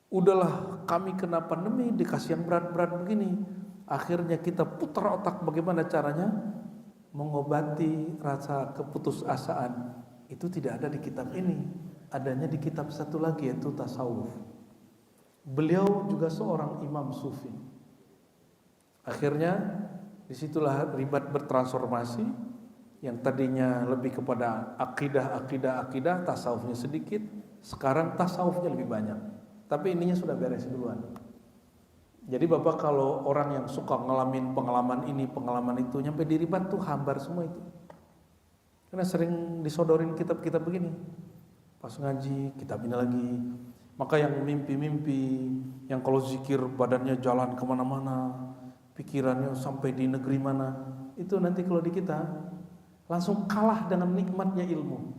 Udahlah kami kena pandemi dikasih yang berat-berat begini. Akhirnya kita putar otak bagaimana caranya mengobati rasa keputusasaan. Itu tidak ada di kitab ini, adanya di kitab satu lagi yaitu tasawuf. Beliau juga seorang imam sufi. Akhirnya disitulah Ribat bertransformasi, yang tadinya lebih kepada akidah, tasawufnya sedikit, sekarang tasawufnya lebih banyak. Tapi ininya sudah beres duluan. Jadi Bapak kalau orang yang suka ngalamin pengalaman ini, pengalaman itu, nyampe di Ribat tuh hambar semua itu. Karena sering disodorin kitab-kitab begini. Pas ngaji, kitab ini lagi. Maka yang mimpi-mimpi, yang kalau zikir badannya jalan kemana-mana, pikirannya sampai di negeri mana, itu nanti kalau di kita langsung kalah dengan nikmatnya ilmu.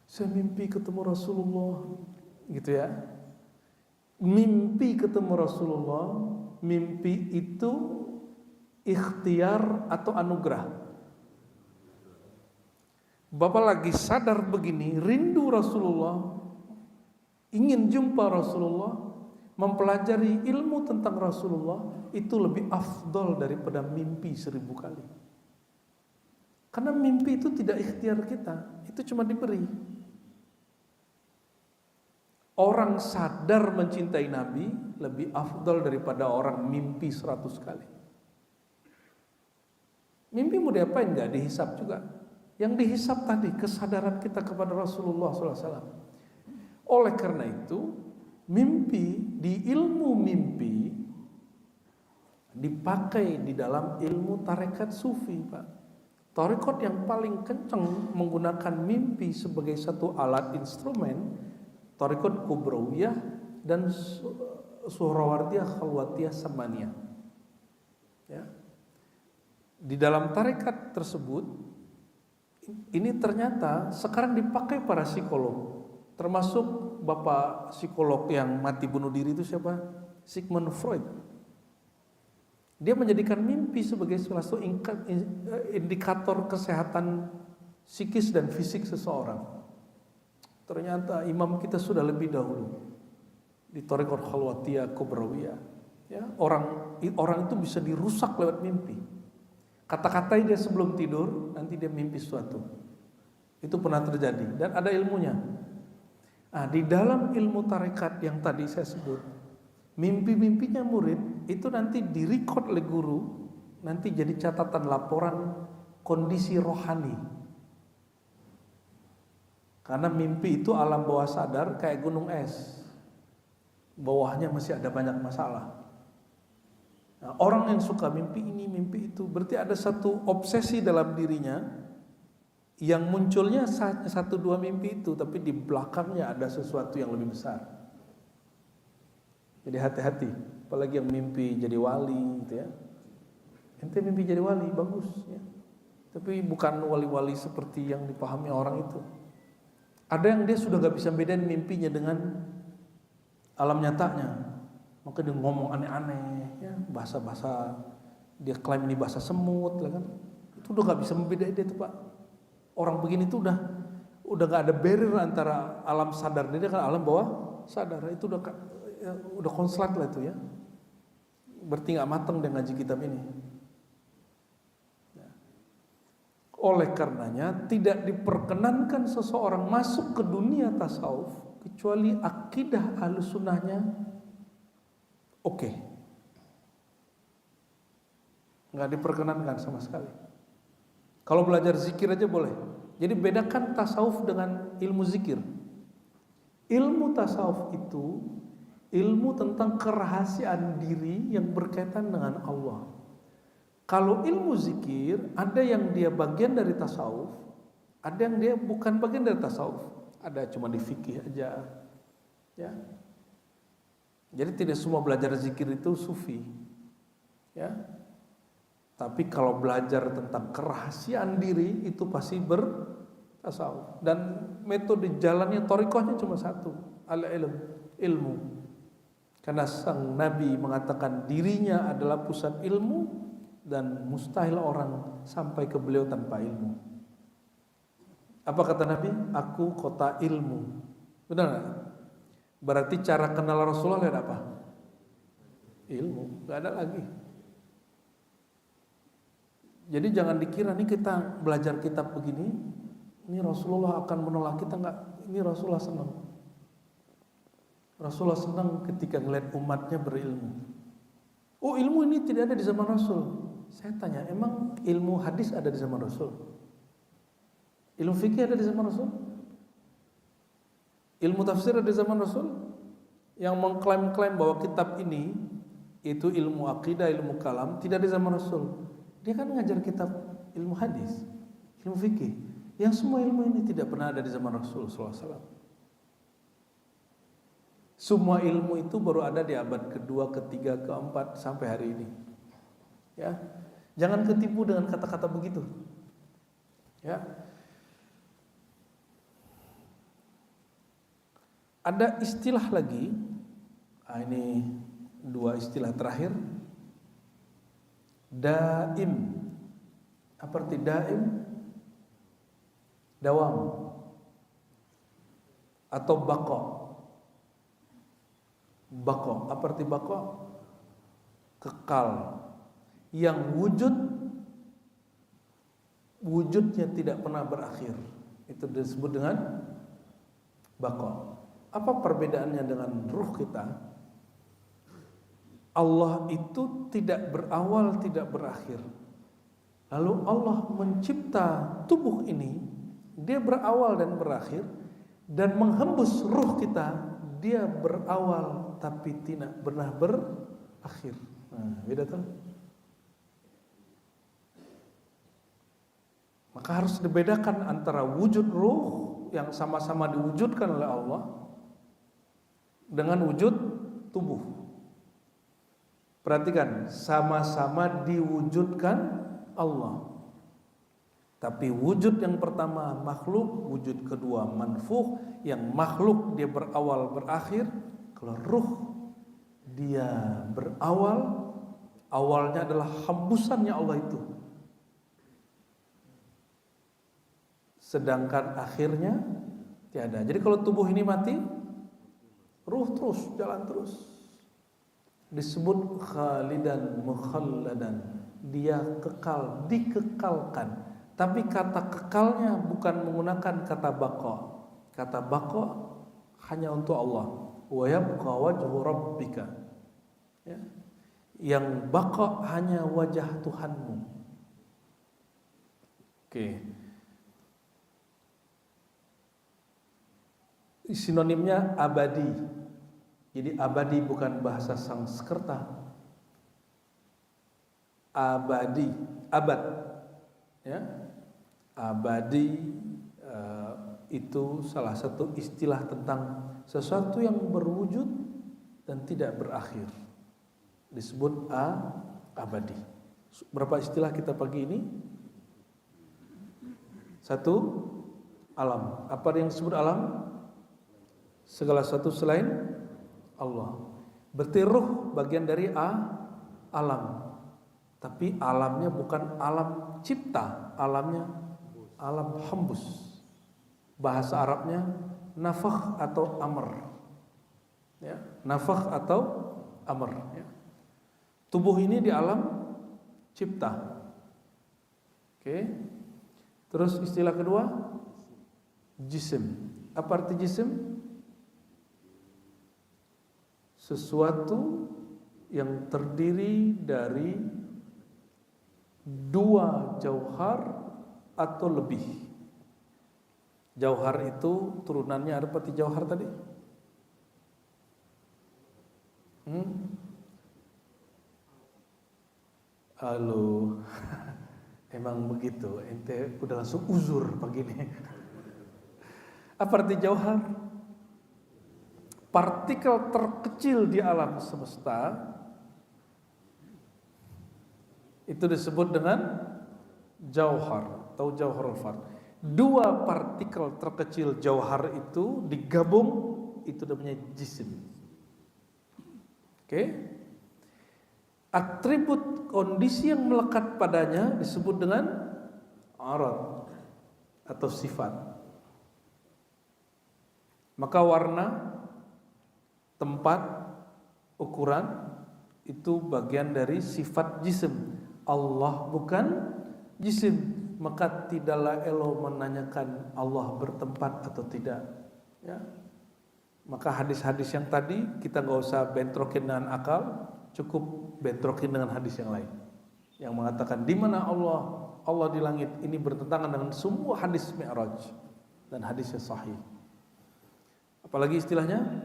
Saya mimpi ketemu Rasulullah, gitu ya. Mimpi ketemu Rasulullah, mimpi itu ikhtiar atau anugerah. Bapak lagi sadar begini, rindu Rasulullah, ingin jumpa Rasulullah, mempelajari ilmu tentang Rasulullah, itu lebih afdol daripada mimpi 1000 kali. Karena mimpi itu tidak ikhtiar kita, itu cuma diberi. Orang sadar mencintai Nabi lebih afdal daripada orang mimpi 100 kali. Mimpi mau diapain? Gak dihisap juga. Yang dihisap tadi kesadaran kita kepada Rasulullah SAW. Oleh karena itu, mimpi, di ilmu mimpi dipakai di dalam ilmu tarekat sufi, Pak. Tarekat yang paling kencang menggunakan mimpi sebagai satu alat instrumen, Tarekat Kubrawiyah dan Suhrawardiyah Khalwatiyah Samaniyah. Ya. Di dalam tarekat tersebut, ini ternyata sekarang dipakai para psikolog, termasuk bapak psikolog yang mati bunuh diri itu siapa? Sigmund Freud. Dia menjadikan mimpi sebagai salah satu indikator kesehatan psikis dan fisik seseorang. Ternyata imam kita sudah lebih dahulu di Tarekat Khalwatiyah Kubrawiyah. Ya, orang itu bisa dirusak lewat mimpi. Kata-katai dia sebelum tidur, nanti dia mimpi sesuatu. Itu pernah terjadi dan ada ilmunya. Nah, di dalam ilmu tarekat yang tadi saya sebut, mimpi-mimpinya murid itu nanti direkod oleh guru, nanti jadi catatan laporan kondisi rohani. Karena mimpi itu alam bawah sadar kayak gunung es, bawahnya masih ada banyak masalah. Nah, orang yang suka mimpi ini, mimpi itu, berarti ada satu obsesi dalam dirinya yang munculnya 1-2 mimpi itu, tapi di belakangnya ada sesuatu yang lebih besar. Jadi hati-hati, apalagi yang mimpi jadi wali, gitu ya. Ente mimpi jadi wali, bagus ya. Tapi bukan wali-wali seperti yang dipahami orang itu. Ada yang dia sudah gak bisa bedain mimpinya dengan alam nyatanya. Maka dia ngomong aneh-aneh ya, bahasa-bahasa, dia klaim ini bahasa semut lah kan. Itu udah gak bisa membedain dia tuh Pak. Orang begini tuh udah gak ada barrier antara alam sadar dia kan alam bawah sadar. Itu udah konslet lah itu ya. Berarti gak matang dia ngaji kitab ini. Oleh karenanya tidak diperkenankan seseorang masuk ke dunia tasawuf kecuali akidah ahlussunnahnya oke. Nggak diperkenankan sama sekali. Kalau belajar zikir aja boleh. Jadi bedakan tasawuf dengan ilmu zikir. Ilmu tasawuf itu ilmu tentang kerahasiaan diri yang berkaitan dengan Allah. Kalau ilmu zikir, ada yang dia bagian dari tasawuf, ada yang dia bukan bagian dari tasawuf, ada cuma di fikih aja, ya. Jadi tidak semua belajar zikir itu sufi, ya. Tapi kalau belajar tentang kerahasiaan diri itu pasti bertasawuf. Dan metode jalannya thariqahnya cuma satu, al-ilm, ilmu. Karena sang Nabi mengatakan dirinya adalah pusat ilmu dan mustahil orang sampai ke beliau tanpa ilmu. Apa kata Nabi? Aku kota ilmu. Benar gak? Berarti cara kenal Rasulullah lihat apa? Ilmu, gak ada lagi. Jadi jangan dikira nih kita belajar kitab begini, ini Rasulullah akan menolak kita, enggak. Ini Rasulullah senang. Rasulullah senang ketika ngeliat umatnya berilmu. Oh, ilmu ini tidak ada di zaman Rasul. Saya tanya, emang ilmu hadis ada di zaman Rasul? Ilmu fikih ada di zaman Rasul? Ilmu tafsir ada di zaman Rasul? Yang mengklaim-klaim bahwa kitab ini itu ilmu akidah, ilmu kalam, tidak di zaman Rasul. Dia kan ngajar kitab ilmu hadis, ilmu fikih. Yang semua ilmu ini tidak pernah ada di zaman Rasul SAW. Semua ilmu itu baru ada di abad kedua, ketiga, keempat sampai hari ini. Ya, jangan ketipu dengan kata-kata begitu. Ya, ada istilah lagi. Ini dua istilah terakhir. Daim. Apa arti daim? Dawam atau bako. Bako, apa arti bako? Kekal. Yang wujudnya tidak pernah berakhir. Itu disebut dengan bako. Apa perbedaannya dengan ruh kita? Allah itu tidak berawal, tidak berakhir. Lalu Allah mencipta tubuh ini, dia berawal dan berakhir, dan menghembus ruh kita, dia berawal tapi tidak pernah berakhir. Nah, beda tuh. Maka harus dibedakan antara wujud ruh yang sama-sama diwujudkan oleh Allah dengan wujud tubuh. Perhatikan, sama-sama diwujudkan Allah. Tapi wujud yang pertama makhluk, wujud kedua manfukh. Yang makhluk dia berawal berakhir. Kalau ruh dia berawal, awalnya adalah hembusannya Allah itu. Sedangkan akhirnya tiada. Jadi kalau tubuh ini mati, ruh terus, jalan terus. Disebut khalidan mukhalladan, dia kekal, dikekalkan. Tapi kata kekalnya bukan menggunakan kata baqa. Kata baqa hanya untuk Allah. Wa yabqa wajhu rabbika. Ya. Yang baqa hanya wajah Tuhanmu. Oke. Sinonimnya abadi. Jadi abadi bukan bahasa Sanskerta. Abadi, abad. Ya. Abadi itu salah satu istilah tentang sesuatu yang berwujud dan tidak berakhir. Disebut abadi. Berapa istilah kita pagi ini? Satu, alam. Apa yang disebut alam? Segala sesuatu selain Allah. Berarti ruh bagian dari alam. Tapi alamnya bukan alam cipta, alamnya alam hembus. Bahasa Arabnya nafakh atau amr. Ya, nafakh atau amr. Ya. Tubuh ini di alam cipta. Oke. Terus istilah kedua, jisim. Apa arti jisim? Sesuatu yang terdiri dari dua jauhar atau lebih. Jauhar itu turunannya ada seperti jauhar tadi. Halo. Emang begitu. Ente udah langsung uzur pagi ini. Apa arti jauhar? Partikel terkecil di alam semesta Itu disebut dengan jauhar atau jauharul fard. Dua partikel terkecil jauhar itu digabung, itu namanya jisim. Oke? Atribut kondisi yang melekat padanya disebut dengan arad atau sifat. Maka warna, tempat, ukuran itu bagian dari sifat jisim. Allah bukan jisim, maka tidaklah elo menanyakan Allah bertempat atau tidak. Ya. Maka hadis-hadis yang tadi kita nggak usah bentrokin dengan akal, cukup bentrokin dengan hadis yang lain yang mengatakan di mana Allah, Allah di langit. Ini bertentangan dengan semua hadis Mi'raj dan hadis yang sahih. Apalagi istilahnya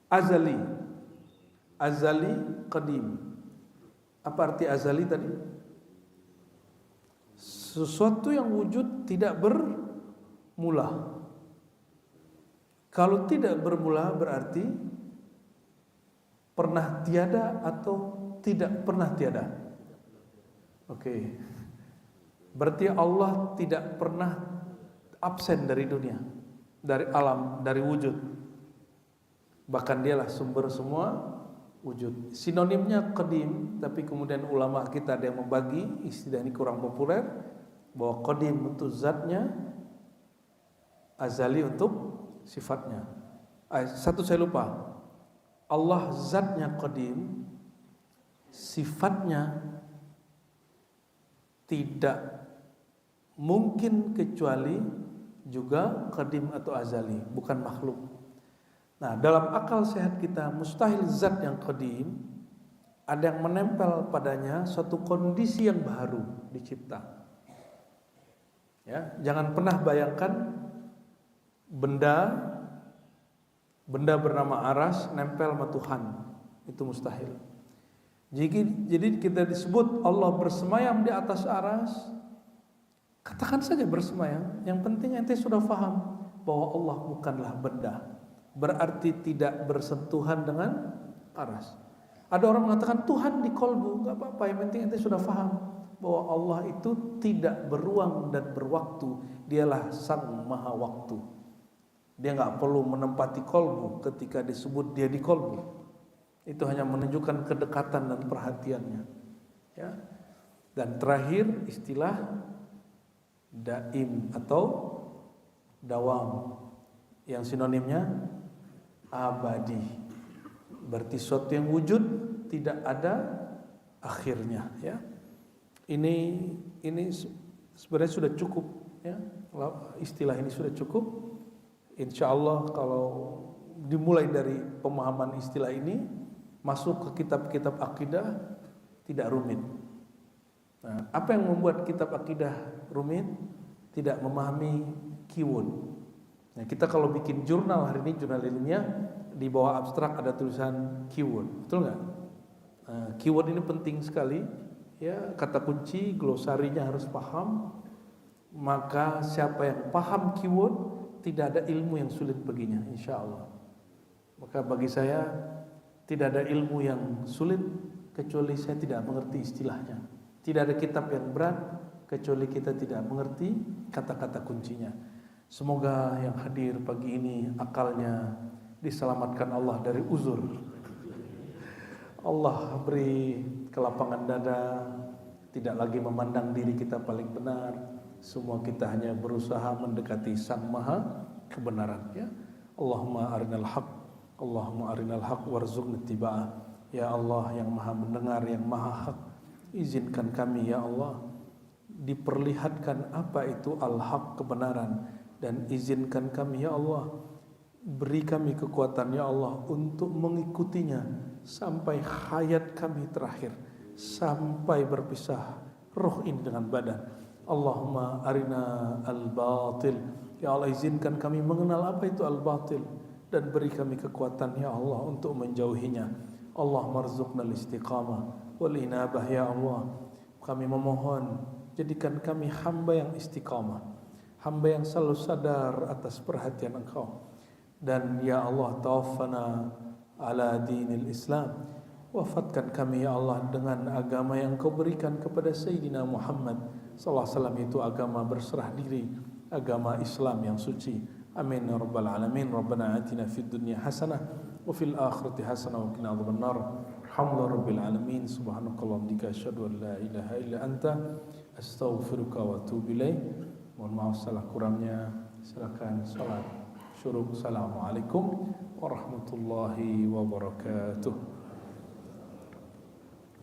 azali, azali, qadim. Apa arti azali tadi? Sesuatu yang wujud tidak bermula. Kalau tidak bermula berarti pernah tiada atau tidak pernah tiada. Oke. Berarti Allah tidak pernah absen dari dunia, dari alam, dari wujud. Bahkan dialah sumber semua wujud. Sinonimnya qadim, tapi kemudian ulama kita ada yang membagi istilah ini kurang populer, bahwa qadim untuk zatnya, azali untuk sifatnya. Satu saya lupa. Allah zatnya qadim, sifatnya tidak mungkin kecuali juga qadim atau azali, bukan makhluk. Nah, dalam akal sehat kita mustahil zat yang qadim ada yang menempel padanya suatu kondisi yang baru dicipta. Ya, jangan pernah bayangkan benda bernama aras nempel sama Tuhan, itu mustahil. Jadi kita disebut Allah bersemayam di atas aras, katakan saja bersemayam. Yang penting ente sudah paham bahwa Allah bukanlah benda, berarti tidak bersentuhan dengan aras. Ada orang mengatakan Tuhan di kolbu, nggak apa-apa, yang penting ente sudah paham bahwa Allah itu tidak beruang dan berwaktu, dialah sang maha waktu. Dia nggak perlu menempati kolbu ketika disebut dia di kolbu. Itu hanya menunjukkan kedekatan dan perhatiannya. Ya. Dan terakhir istilah daim atau dawam, yang sinonimnya abadi. Berarti sesuatu yang wujud tidak ada akhirnya. Ya. Ini sebenarnya sudah cukup. Ya. Istilah ini sudah cukup. Insya Allah kalau dimulai dari pemahaman istilah ini, masuk ke kitab-kitab akidah tidak rumit. Nah, apa yang membuat kitab akidah rumit? Tidak memahami keyword. Nah, kita kalau bikin jurnal hari ini, jurnal ilmiah, di bawah abstrak ada tulisan keyword, betul nggak? Nah, keyword ini penting sekali. Ya, kata kunci, glosarinya harus paham. Maka siapa yang paham keyword, tidak ada ilmu yang sulit baginya, insya Allah. Maka bagi saya tidak ada ilmu yang sulit kecuali saya tidak mengerti istilahnya. Tidak ada kitab yang berat kecuali kita tidak mengerti kata-kata kuncinya. Semoga yang hadir pagi ini akalnya diselamatkan Allah dari uzur. Allah beri kelapangan dada, tidak lagi memandang diri kita paling benar. Semua kita hanya berusaha mendekati Sang Maha kebenaran. Ya, Allahumma arinal haq, Allahumma arinal haq warzuqna ittiba'ah. Ya Allah yang Maha mendengar, yang Maha hak, izinkan kami ya Allah diperlihatkan apa itu al-haq, kebenaran, dan izinkan kami ya Allah, beri kami kekuatan ya Allah untuk mengikutinya sampai hayat kami terakhir, sampai berpisah roh ini dengan badan. Allahumma arina al-batil, ya Allah izinkan kami mengenal apa itu al-batil dan beri kami kekuatan ya Allah untuk menjauhinya. Allah marzuqnal istiqamah wal inabah ya Allah. Kami memohon jadikan kami hamba yang istiqamah, hamba yang selalu sadar atas perhatian Engkau. Dan ya Allah tawaffana ala dinil Islam, Wafatkan kami ya Allah dengan agama yang Kau berikan kepada Sayyidina Muhammad sallallahu alaihi wasallam, itu agama berserah diri, agama Islam yang suci. Amin ya rabbal alamin. Rabbana atina fid dunya hasanah wa fil akhirati hasanah wa qina adzabannar. Alhamdulillah rabbil alamin. Subhanakallahumma bika asyhadu an la ilaha illa anta astaghfiruka wa atubu ilaik. Mohon maaf salah kurangnya. Silakan salat syuruk. Assalamualaikum warahmatullahi wabarakatuh.